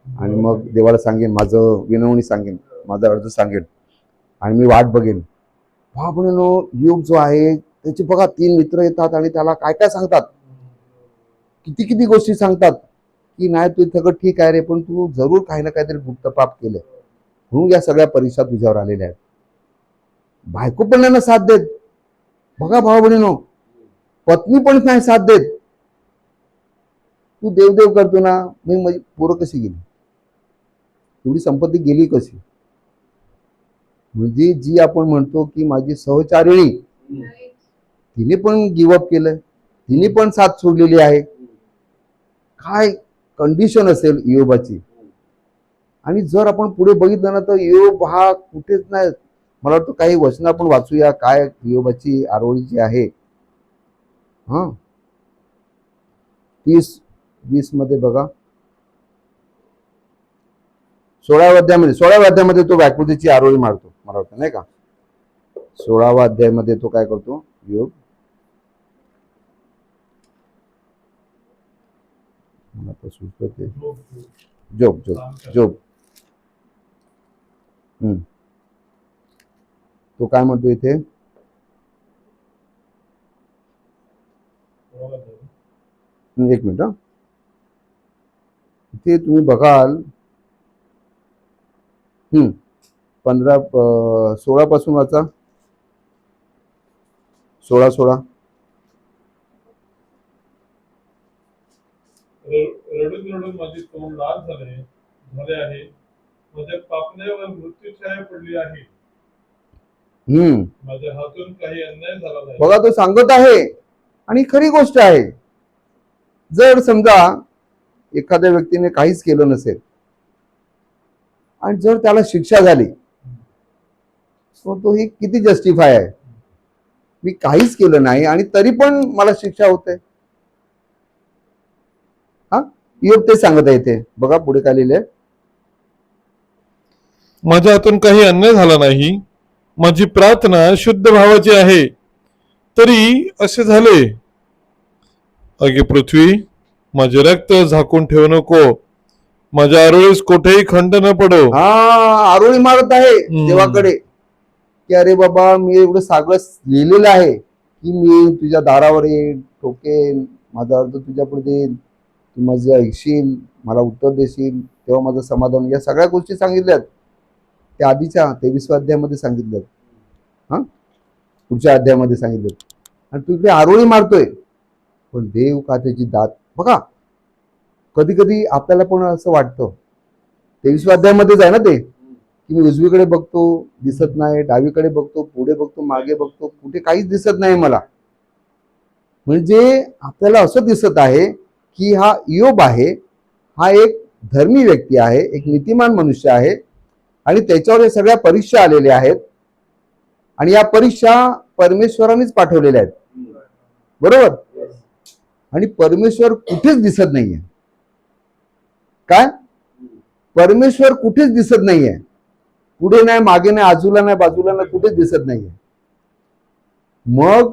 आणि मग देवाला सांगेन, माझं विनवणी सांगेन, माझा अर्ज सांगेन आणि मी वाट बघेन. आपण इयोब जो आहे त्याचे बघा 3 मित्र येतात आणि त्याला काय काय सांगतात, किती किती गोष्टी सांगतात की नाही तू सगळं ठीक आहे रे, पण तू जरूर काही ना काहीतरी गुप्त पाप केलं म्हणून या सगळ्या परीक्षा तुझ्यावर आलेल्या आहेत. बायको पण त्यांना साथ देत. बघा भाऊ बहिणीनो, पत्नी पण नाही साथ देत. तू देवदेव करतो ना, मी माझी पोरं कशी गेली, एवढी संपत्ती गेली कशी. म्हणजे जी आपण म्हणतो की माझी सहचारिणी, तिने पण गिवअप केलं, तिने पण साथ सोडलेली आहे. काय कंडिशन असेल इयोबाची. आणि जर आपण पुढे बघितलं ना तर इयोब हा कुठेच नाही. मला वाटतं काही वचन आपण वाचूया काय इयोबाची आरोळी जी आहे. 30-20 मध्ये बघा, 16व्या अध्यायामध्ये तो व्याकुळतेची आरोळी मारतो, मला वाटतं नाही का. 16व्या अध्यायामध्ये तो काय करतो इयोब, मला तर सुचते जोब जोब जोब. तो काय म्हणतो इथे, एक मिनिट, इथे तुम्ही बघाल 16 पासून वाचा, 16. रडून रडून माझी तोंड लाल झाले आहे, माझ्या पापण्यावर मृत्यूछाया पडली आहे, माझ्या हातून काही अन्याय झाला नाही. बघा तो सांगत आहे आणि खरी गोष्ट आहे. जर समजा एखाद्या व्यक्तीने काहीच केलं नसेल आणि जर त्याला शिक्षा झाली, तो ही किती जस्टिफाय आहे. मी काहीच केलं नाही आणि तरी पण मला शिक्षा होते. इयोब ते सांगत आहे ते. बघा पुढे काय लिहिलंय, माझ्या हातून काही अन्याय झाला नाही, माझी प्रार्थना शुद्ध भावाची आहे, तरी असे झाले. अगे पृथ्वी, माझे रक्त झाकून ठेवू नको, माझ्या आरोळीस कोठेही खंड न पडो. आरोळी मारत आहे देवाकडे की अरे बाबा, मी एवढं सगळं लिहिलेलं आहे की मी तुझ्या दारावर येईन, ठोकेन, माझा अर्थ तुझ्या पुढे देईन, तू माझं ऐकशील, मला उत्तर देशील, तेव्हा माझं समाधान. या सगळ्या गोष्टी सांगितल्यात त्या आधीच्या 23व्या अध्यायामध्ये सांगितल्यात, पुढच्या अध्यायामध्ये सांगितलं. आणि तू इकडे आरोळी मारतोय, पण देव का त्याची दात. बघा कधी कधी आपल्याला पण असं वाटतं, 23व्या अध्यायामध्येच आहे ना ते, की मी उजवीकडे बघतो दिसत नाही, डावीकडे बघतो, पुढे बघतो, मागे बघतो, कुठे काहीच दिसत नाही मला. म्हणजे आपल्याला असं दिसत आहे की हा इयोब आहे, हा एक धर्मी व्यक्ती आहे, एक नीतिमान मनुष्य आहे आणि त्याच्यावर हे सगळ्या परीक्षा आलेल्या आहेत आणि या परीक्षा परमेश्वरानेच पाठवलेल्या आहेत. बरोबर. आणि परमेश्वर कुठेच दिसत नाहीये. काय, परमेश्वर कुठेच दिसत नाहीये. पुढे नाही, मागे नाही, आजूला नाही, बाजूला नाही, कुठेच दिसत नाहीये. मग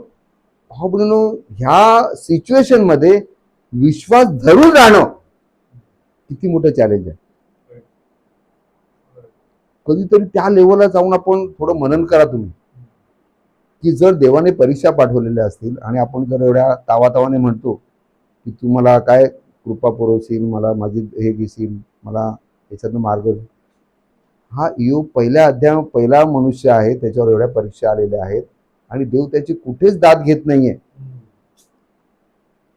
ह्या सिच्युएशन मध्ये विश्वास धरून राहणं किती मोठं चॅलेंज आहे. कधीतरी त्या लेवलला जाऊन आपण थोडं मनन करा तुम्ही, की जर देवाने परीक्षा पाठवलेल्या असतील आणि आपण जर एवढ्या तावातावाने म्हणतो की तू मला काय कृपा पुरवशील, मला माझी हे घेशील, मला याच्यातनं मार्ग. हा इयोब पहिला मनुष्य आहे, त्याच्यावर एवढ्या परीक्षा आलेल्या आहेत आणि देव त्याची कुठेच दाद घेत नाहीये.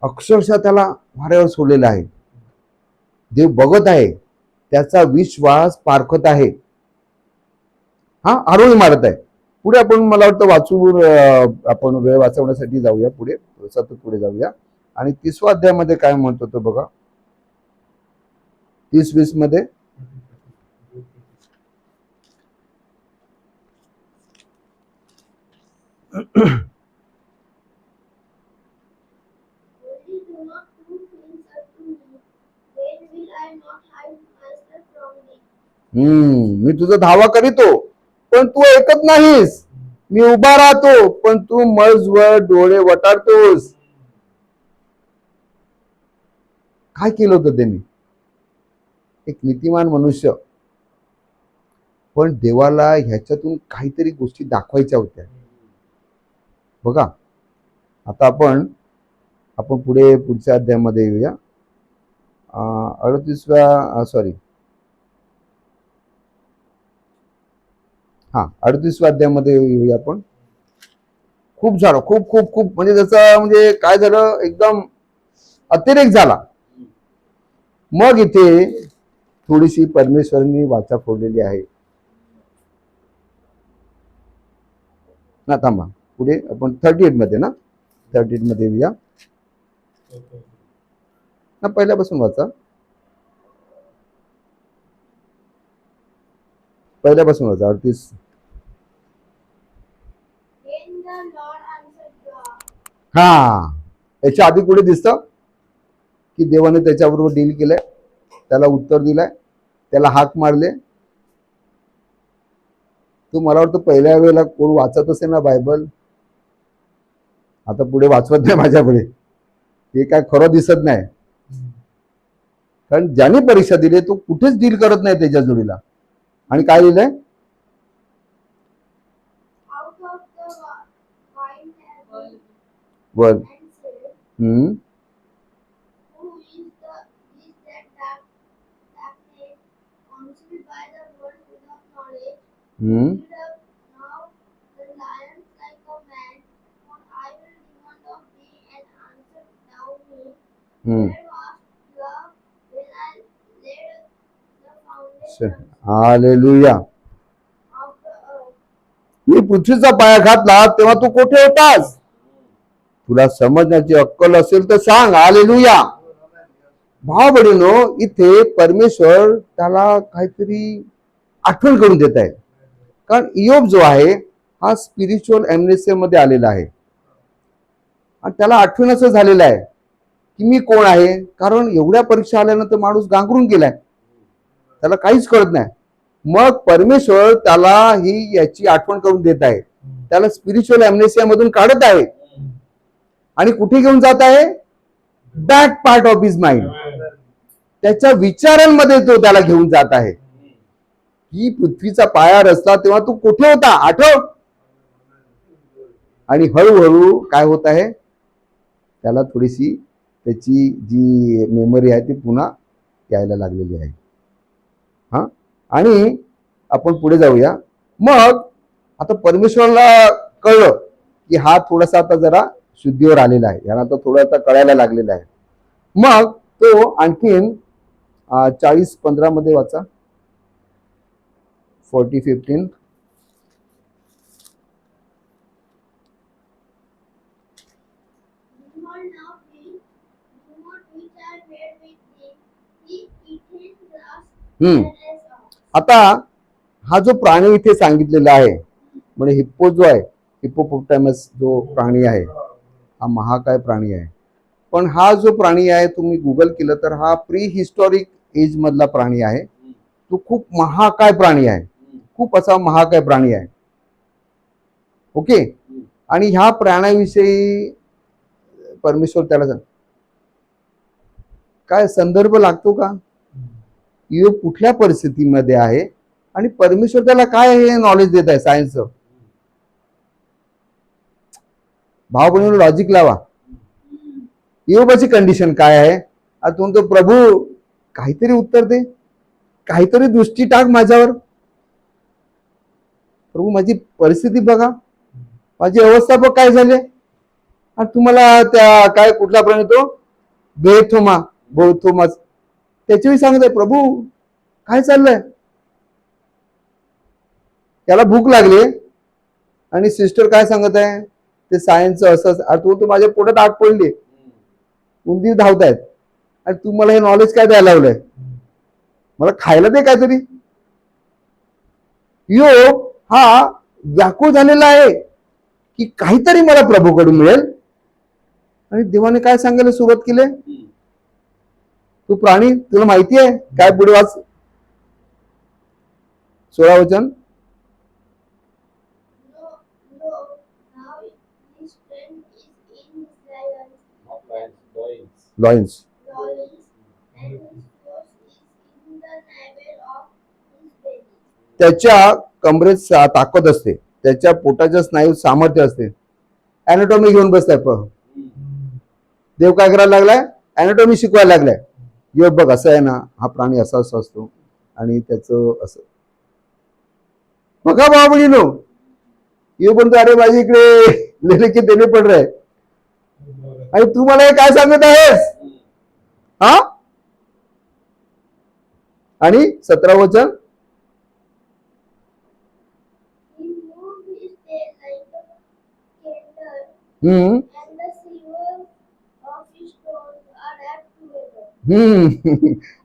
अक्षरशः त्याला वाऱ्यावर सोडलेलं आहे. देव बघत आहे त्याचा विश्वास पारखत आहे. हा आरोळी मारत आहे. पुढे आपण मला वाटतं आपण वेळ वाचवण्यासाठी जाऊया, पुढे सतत पुढे जाऊया. आणि 30व्या अध्यायामध्ये काय म्हणतो तो बघा, 30-20 मध्ये. Only do not do things unto me. Then will I not hide myself from thee. मी तुझा धावा करीतो पण तू ऐकत नाहीस. मी उभा राहतो पण तू मजवर डोळे वटारतोस. काय केलं होतं त्यांनी? एक नीतिमान मनुष्य, पण देवाला ह्याच्यातून काहीतरी गोष्टी दाखवायच्या होत्या. बघा आता आपण पुढच्या अध्यायामध्ये येऊया. 38व्या अध्यायामध्ये येऊया आपण. खूप झालं, खूप खूप खूप म्हणजे त्याचा म्हणजे काय झालं, एकदम अतिरेक झाला. मग इथे थोडीशी परमेश्वरांनी वाचा फोडलेली आहे ना. थांबा, पुढे आपण 38 मध्ये ना, 38 मध्ये येऊया ना. पहिल्यापासून वाचा, पहिल्यापासून वाचा. 38. Then the Lord answered God. याच्या आधी पुढे दिसतं की देवाने त्याच्याबरोबर डील केलंय, त्याला उत्तर दिलंय, त्याला हाक मारले. तू मला वाटतं पहिल्या वेळेला कोण वाचत असेल ना बायबल, आता पुढे वाचवत नाही माझ्यापुढे, हे काय खरं दिसत नाही. कारण ज्याने परीक्षा दिली तो कुठेच डील करत नाही त्याच्या जोडीला. आणि काय लिहिलंय? Out of the wine have वर and said, Who is that darkness, concealed by the words without knowledge? Build up now the lions like a man, for I will demand of thee, and answer thou me. Where wast thou when I laid the foundation hallelujah. of the earth? मी पृथ्वीचा पाया घातला तेव्हा तू कुठे होतास? तुला समजण्याची अक्कल असेल तर सांग. हालेलुया. भाव बहिणीनो, इथे परमेश्वर त्याला काहीतरी आठवण करून देत आहे. कारण इयोब जो आहे हा स्पिरिच्युअल एमनेसिया मध्ये आलेला आहे आणि त्याला आठवण असं झालेलं आहे की मी कोण आहे. कारण एवढ्या परीक्षा आल्यानंतर माणूस गांगरून गेलाय, त्याला काहीच कळत नाही. मग परमेश्वर त्याला ही याची आठवण करून देत आहे, त्याला स्पिरिच्युअल एमनेसिया मधून काढत आहे आणि कुठे घेऊन जात आहे? Back part of his mind, त्याच्या विचारांमध्ये तो त्याला घेऊन जात आहे की पृथ्वीचा पाया रचला तेव्हा तू कुठे होता, आठव. आणि हळूहळू काय होत आहे, त्याला थोडीशी त्याची जी मेमरी आहे ती पुन्हा यायला लागलेली आहे. आणि आपण पुढे जाऊया. मग आता परमेश्वराला कळलं की हा थोडासा आता जरा शुद्धीवर आलेला आहे, याला तर थोडं आता कळायला लागलेला आहे. मग तो आणखीन 40-15 मध्ये वाचा. 40:15. Behold now which I made with thee, he eateth grass and as ox. आता हा जो प्राणी इथे सांगितलेला आहे म्हणजे हिप्पो जो आहे, हिप्पोपोटॅमस जो प्राणी आहे, हा महाकाय प्राणी आहे. पण हा जो प्राणी आहे तुम्ही गुगल केलं तर हा प्री हिस्टॉरिक एज मधला प्राणी आहे. तो खूप महाकाय प्राणी आहे, खूप असा महाकाय प्राणी आहे. ओके. आणि ह्या प्राण्याविषयी परमेश्वर त्याला काय संदर्भ लागतो का? इयोब कुठल्या परिस्थितीमध्ये आहे आणि परमेश्वर त्याला काय हे नॉलेज देत आहे सायन्सचं? भाव बहिणी लॉजिक लावा. इयोबाची कंडिशन काय आहे? आता म्हणतो प्रभू काहीतरी उत्तर दे, काहीतरी दृष्टी टाक माझ्यावर. प्रभू माझी परिस्थिती बघा, माझी अवस्था बघ काय झाली. आणि तुम्हाला त्या काय कुठला प्राणी तो बोथोमास त्याच्याही सांगत आहे प्रभू काय चाललंय? त्याला भूक लागली आणि सिस्टर काय सांगत आहे, ते सायन्सचं असं, तू माझ्या पोटात आग पडली, उंदीर धावतायत आणि तू मला हे नॉलेज काय द्यायला लावलंय? मला खायला दे काहीतरी. योग हा व्याकुळ झालेला आहे की काहीतरी मला प्रभूकडून मिळेल. आणि देवाने काय सांगायला सुरुवात केली? तू प्राणी, तुला माहिती आहे काय? पुढे वाच 16 वचन. No, now his strength is in his Lions. loins, and his force is in the navel of his belly. त्याच्या कमरेत ताकद असते, त्याच्या पोटाच्या स्नायूत सामर्थ्य असते. अॅनाटॉमी घेऊन बसलाय. देव काय करायला लागलाय? अॅनाटॉमी शिकवायला लागलाय. योग बघ असं आहे ना, हा प्राणी असा असा असतो आणि त्याचं असं. बघा बाबळीनो, ये म्हणतो अरे माझी इकडे लेने के देणे पड रहे, आणि तू मला हे काय सांगत आहेस? हा? आणि 17 वचन. He moved his tail like a candle, हम्म and the silver of his toes are wrapped together.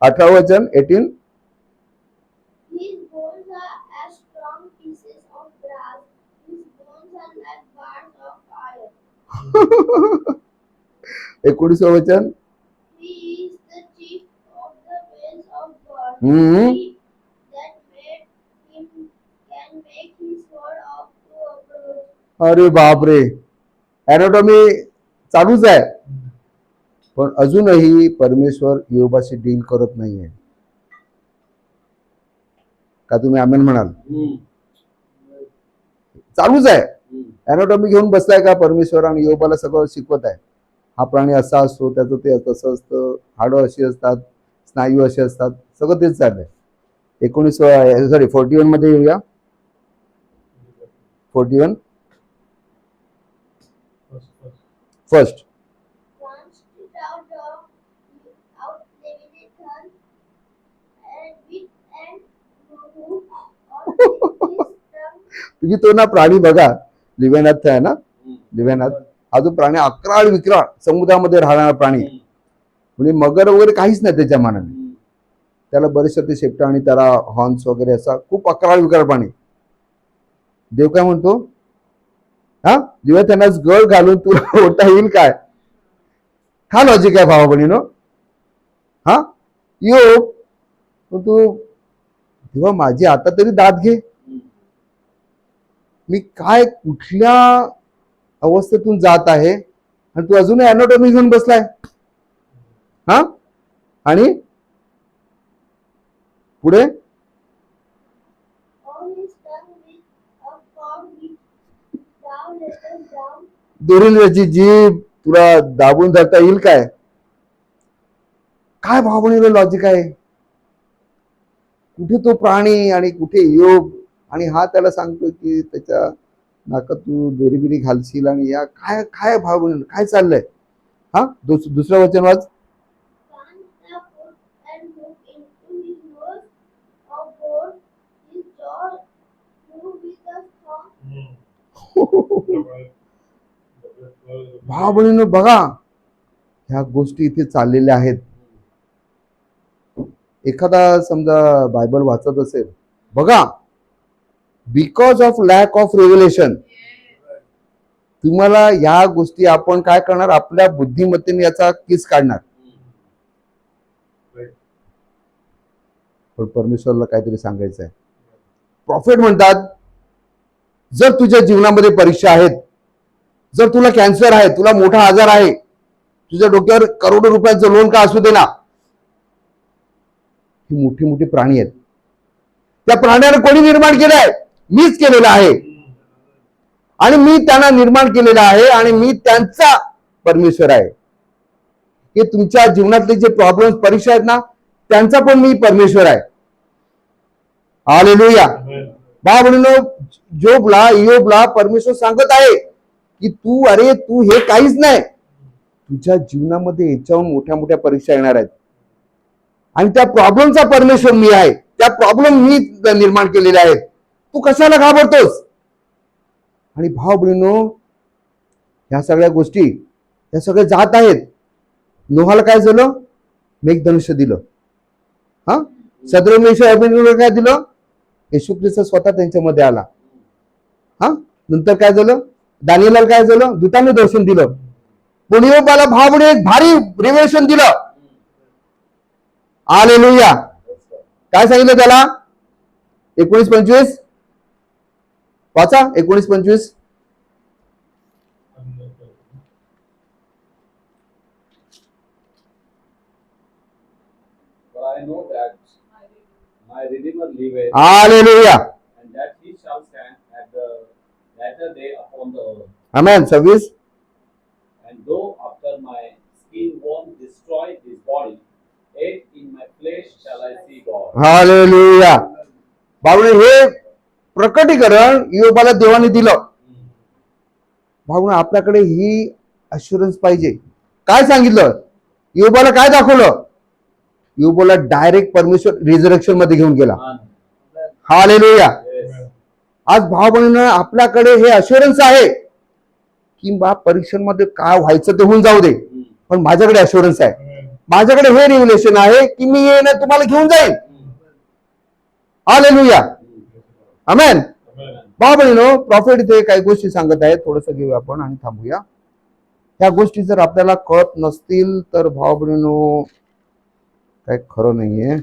18 वचन 18. His bones are as strong pieces of brass. His bones are like bars of iron. 19 वचन. He is the chief of the ways of God. Mhm. He that made him can make his word of to approach. अरे बापरे, अॅनाटॉमी चालूच आहे, पण अजूनही परमेश्वर योबाशी डील करत नाहीये. का तुम्ही आमेन म्हणाल? चालूच आहे. अॅनाटॉमी घेऊन बसलाय का परमेश्वर, आणि योबाला सगळं शिकवत आहे. हा प्राणी असा असतो, त्याचं ते तसं असतं, हाडं अशी असतात, स्नायू असे असतात, सगळं तेच चाललंय. 41 मध्ये येऊया. 41 first. Cast it out Leviathan, and with and Nuhu, all with his tongue. तुम्ही तो ना प्राणी बघा, लिव्यानाथ आहे ना, लिव्यानाथ हा जो प्राणी अक्राळ विक्राळ समुद्रामध्ये राहणारा प्राणी, म्हणजे मगर वगैरे काहीच नाही त्याच्या मानाने. त्याला बरेचसे ते शेपटा आणि त्याला हॉर्न्स वगैरे, असा खूप अक्राळ विक्राळ प्राणी. देव काय म्हणतो? हा, लिव्यानाथाला गळ घालून तुला ओढता येईल काय? हा लॉजिक आहे भावा बहिणीनो. हा योग, तू तेव्हा माझी आता तरी दाद घे. मी काय कुठल्या अवस्थेतून जात आहे, आणि तू अजूनही अॅनाटॉमी घेऊन बसलाय. हा, आणि पुढे All his tongue with a cord which thou lettest down. दोरीची जीभ तुला दाबून धरता येईल काय? काय भावनेला लॉजिक आहे? कुठे तो प्राणी आणि कुठे योग, आणि हा त्याला सांगतो की त्याच्या नाकात तू दोरीबिरी घालशील, आणि या काय काय भावने काय चाललंय? हा, दुसरं वचन वाच. Canst thou put and hook into his nose of gold, his jaw through with a thong? भाव बहिणीनो बघा, ह्या गोष्टी इथे चाललेल्या आहेत. एखादा समजा बायबल वाचत असेल, बघा, because of lack of revelation, तुम्हाला या गोष्टी आपण काय करणार? आपल्या बुद्धिमत्तेने याचा किस काढणार. पण परमेश्वरला काहीतरी सांगायचं आहे. प्रॉफेट म्हणतात, जर तुझ्या जीवनामध्ये परीक्षा आहेत, जर तुला कॅन्सर आहे, तुला मोठा आजार आहे, तुझ्या डोक्यावर करोडो रुपयाचं लोन का असू दे ना, ही मोठी मोठी प्राणी आहेत. त्या प्राण्याला कोणी निर्माण केलंय? मीच केलेलं आहे, आणि मी त्यांना निर्माण केलेलं आहे, आणि मी त्यांचा परमेश्वर आहे. हे तुमच्या जीवनातले जे प्रॉब्लेम परीक्षा आहेत ना, त्यांचा पण मी परमेश्वर आहे. हालेलुया. बाबळीनो, योबला परमेश्वर सांगत आहे की तू हे काहीच नाही. तुझ्या जीवनामध्ये याच्याहून मोठ्या मोठ्या परीक्षा येणार आहेत, आणि त्या प्रॉब्लेमचा परमेश्वर मी आहे. त्या प्रॉब्लेम मी निर्माण केलेल्या आहेत, तू कशाला घाबरतोस? आणि भाव बहिणीनो, ह्या सगळ्या गोष्टी, ह्या सगळ्या जात आहेत. नोहाला काय झालं? मेघधनुष्य दिलं. हा, शद्रक अभिमन्यूला काय दिलं? येशू ख्रिस्त स्वतः त्यांच्यामध्ये आला. हा, नंतर काय झालं? दानिएलला काय झालं? दूताने दर्शन दिलं. पुणेबाला भावने एक भारी रिव्हेलेशन दिलं. हालेलुया. काय सांगितलं त्याला? 19:25 वाचा. 19:25. For I know that my Redeemer liveth, hallelujah. and that he shall stand at the latter day upon the earth. Amen. 26. And though after my skin won't destroy this body, yet in my flesh shall I see God. Hallelujah. भावने हे प्रकटीकरण योबाला देवाने दिलं. भावना आपल्याकडे ही अश्युरन्स पाहिजे. काय सांगितलं? योबाला काय दाखवलं? योबाला डायरेक्ट परमेश्वर रिझरेक्शन मध्ये घेऊन गेला. हालेलुया. Yes. आज भाव बहिणींनो, आपल्याकडे हे अश्युरन्स आहे की बा परीक्षांमध्ये काय व्हायचं ते होऊन जाऊ दे, पण माझ्याकडे अश्युरन्स आहे. माझ्याकडे हे रिव्हिलेशन आहे की मी येणं तुम्हाला घेऊन जाईन. हालेलुया. आमेन. भाव बहिणींनो, प्रॉफिट इथे काही गोष्टी सांगत आहेत. थोडंसं घेऊया आपण आणि थांबूया. ह्या गोष्टी जर आपल्याला कळत नसतील तर भाव बहिणींनो, काय खरं नाहीये.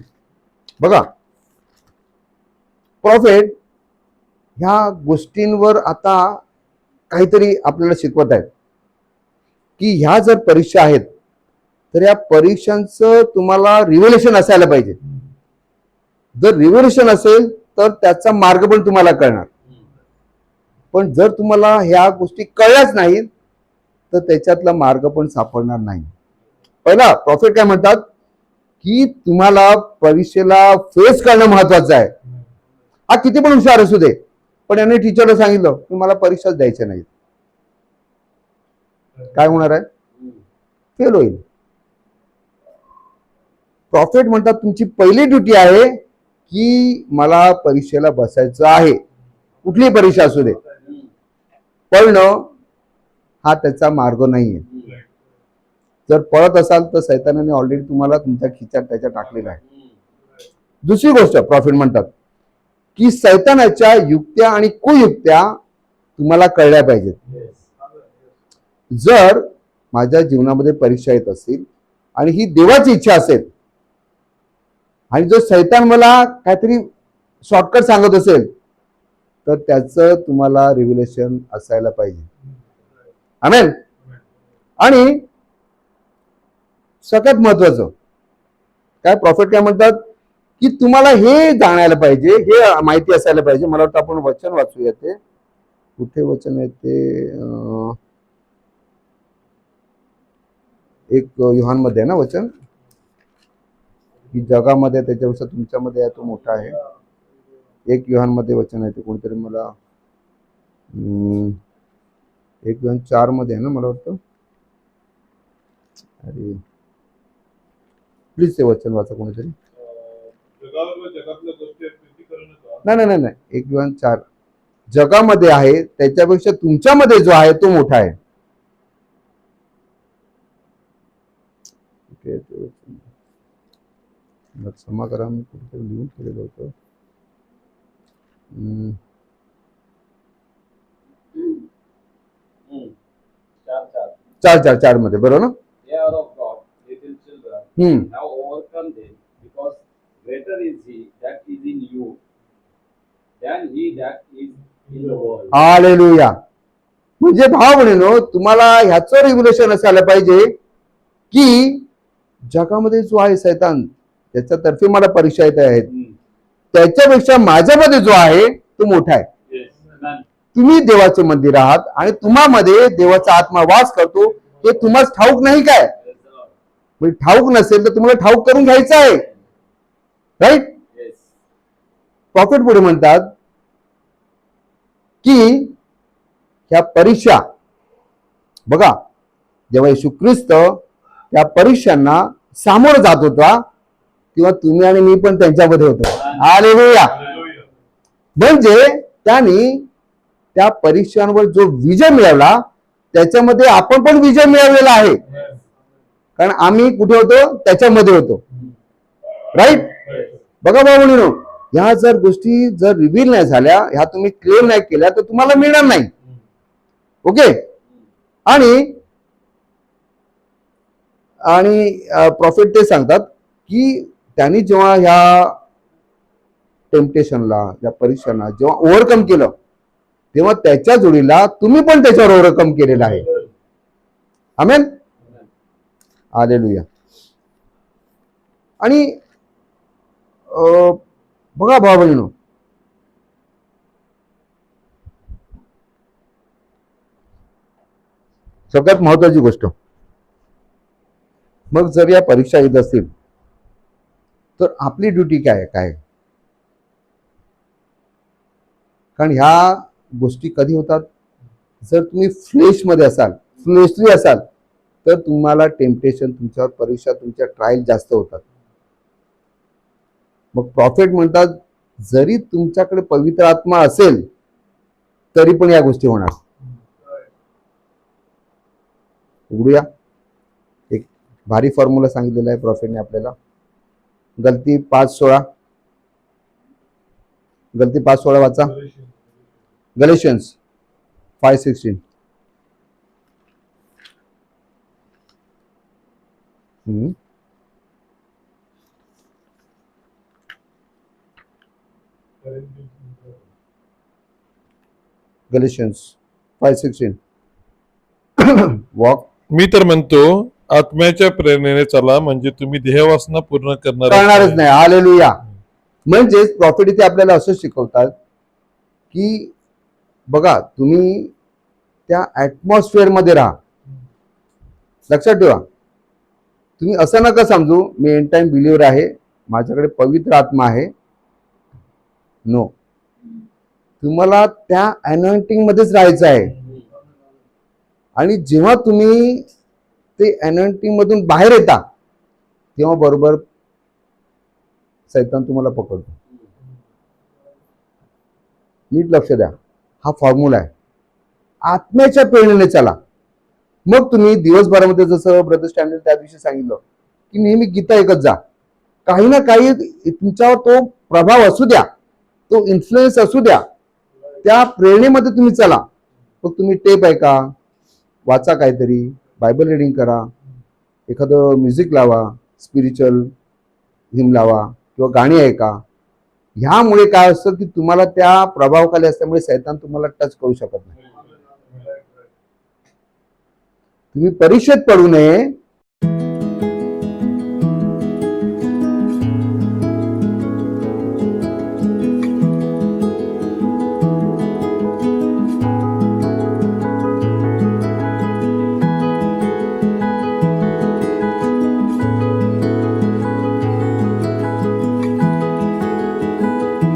बघा, प्रॉफिट ह्या गोष्टींवर आता काहीतरी आपल्याला शिकवत आहेत की ह्या जर परीक्षा आहेत तर या परीक्षांचं तुम्हाला रिव्हिलेशन असायला पाहिजे. जर रिव्हिलेशन असेल तर त्याचा मार्ग पण तुम्हाला कळणार. पण जर तुम्हाला ह्या गोष्टी कळल्याच नाहीत तर त्याच्यातला मार्ग पण सापडणार नाही. पहिला प्रॉफिट काय म्हणतात की तुम्हाला परीक्षेला फेस करणं महत्वाचं आहे. हा किती पण हुशार असू दे, पण याने टीचरला सांगितलं की मला परीक्षाच द्यायच्या नाहीत, काय होणार आहे? फेल होईल. प्रॉफिट म्हणतात तुमची पहिली ड्युटी आहे की मला परीक्षेला बसायचं आहे. कुठलीही परीक्षा असू दे, पण हा त्याचा मार्ग नाहीये. जर पळत असाल तर सैतानाने ऑलरेडी तुम्हाला तुमच्या खिच्यात त्याच्या टाकलेला आहे. दुसरी गोष्ट प्रॉफिट म्हणतात की सैतानाच्या युक्त्या आणि कुयुक्त्या तुम्हाला कळल्या पाहिजेत. जर माझ्या जीवनामध्ये परीक्षा येत असतील आणि ही देवाची इच्छा असेल आणि जो सैतान मला काहीतरी शॉर्टकट सांगत असेल तर त्याचं तुम्हाला रिव्हिलेशन असायला पाहिजे. आमेन. आणि सगळ्यात महत्वाचं काय प्रॉफिट काय म्हणतात की तुम्हाला हे जाणायला पाहिजे, हे माहिती असायला पाहिजे. मला वाटतं आपण वचन वाचूया. ते कुठे वचन आहे ते? एक योहानमध्ये आहे ना वचन, की जगामध्ये त्याच्यापेक्षा तुमच्यामध्ये आहे तो मोठा आहे. एक योहानमध्ये वचन आहे ते कोणतरी मला 1 योहान 4 मध्ये आहे ना मला वाटतं. अरे प्लीज ते वचन वाचा कोणीतरी. नाही 1 योहान 4 जगामध्ये आहे त्याच्यापेक्षा तुमच्यामध्ये जो आहे तो मोठा आहे. क्षमा करा, मी कुठेतरी लिहून केलेलं होतं. 4:4 मध्ये बरोबर ना? They are of God, little children, now overcome them, because greater is he that is in you than he that is in the world. Hallelujah. म्हणजे भाव बहिणींनो, तुम्हाला ह्याचं रिव्हिलेशन असायला पाहिजे की जगामध्ये जो आहे सैतान, त्याच्यातर्फे मला परीक्षा येत आहेत, त्याच्यापेक्षा माझ्यामध्ये जो आहे तो मोठा आहे. Yes. Amen. तुम्ही देवाचे मंदिर आहात आणि तुम्हामध्ये देवाचा आत्मा वास करतो, हे तुम्हाला ठाऊक नाही काय? Praise the Lord. म्हणजे ठाऊक नसेल तर तुम्हाला ठाऊक करून घ्यायचं आहे. राईट. Yes. प्रॉफिट पुढे म्हणतात की ह्या परीक्षा बघा, जेव्हा येशू ख्रिस्त त्या परीक्षांना सामोरं जात होता तेव्हा तुम्ही आणि मी पण त्यांच्यामध्ये होतो. हालेलुया. म्हणजे त्यांनी त्या परीक्षांवर जो विजय मिळवला त्याच्यामध्ये आपण पण विजय मिळवलेला आहे, कारण आम्ही कुठे होतो, त्याच्यामध्ये होतो. राईट. बघा भाऊ, ह्या जर गोष्टी जर रिव्हील नाही झाल्या, ह्या तुम्ही क्लेम नाही केल्या, तर तुम्हाला मिळणार नाही. ओके. आणि प्रॉफिट ते सांगतात की त्यांनी जेव्हा ह्या टेम्पटेशनला, या परीक्षांना जेव्हा ओव्हरकम केलं, तेव्हा त्याच्या जोडीला तुम्ही पण त्याच्यावर ओव्हरकम केलेलं आहे. आमेन. हालेलुया. आणि बघा भाऊ बहिणीनो, सगळ्यात महत्वाची गोष्ट, मग जर या परीक्षा येत असतील तर आपली ड्युटी काय आहे? कारण ह्या गोष्टी कधी होतात, जर तुम्ही फ्लेशमध्ये असाल, फ्लेशली असाल, तर तुम्हाला टेम्पटेशन, तुमच्यावर परीक्षा, तुमच्या ट्रायल जास्त होतात. मग प्रॉफिट म्हणतात, जरी तुमच्याकडे पवित्र आत्मा असेल तरी पण या गोष्टी होणार. उघडूया. एक भारी फॉर्म्युला सांगितलेला आहे प्रॉफिटने आपल्याला. गलती 5:16. गलती 5:16 वाचा. गलेशियन्स 5:16. गलेशियन्स 5:16. वॉक. मी तर म्हणतो, आत्म्याच्या प्रेरणेने चला, म्हणजे तुम्ही देहवासना पूर्ण करणारच नाही. हालेलुया. म्हणजेच प्रॉफिट इथे आपल्याला असं शिकवतात की बघा, तुम्ही त्या ऍटमॉस्फिअर मध्ये राहा. लक्षात ठेवा, तुम्ही असं नका समजू मी एंड टाइम बिलीव्हर आहे, माझ्याकडे पवित्र आत्मा आहे. नो, तुम्हाला त्या अनॉइंटिंग मध्येच राहायचं आहे. आणि जेव्हा तुम्ही ते अनॉइंटिंग मधून बाहेर येता, तेव्हा बरोबर सैतान तुम्हाला पकडतो. नीट लक्ष द्या, हा फॉर्म्युला आहे. आत्म्याच्या प्रेरणेने चला. मग तुम्ही दिवसभरामध्ये, जसं ब्रदर स्टॅन्डर्ड त्या दिवशी सांगितलं, की नेहमी गीता ऐकत जा. काही ना काही तुमच्यावर तो प्रभाव असू द्या, तो इन्फ्लुएन्स असू द्या, त्या प्रेरणेमध्ये तुम्ही चला. मग तुम्ही टेप ऐका, वाचा, काहीतरी बायबल रिडिंग करा, एखादं म्युझिक लावा, स्पिरिच्युअल हिम लावा किंवा गाणी ऐका. ह्यामुळे काय असतं की तुम्हाला त्या प्रभावाखाली असल्यामुळे सैतान तुम्हाला टच करू शकत नाही. तुम्ही परीक्षेत पडू नये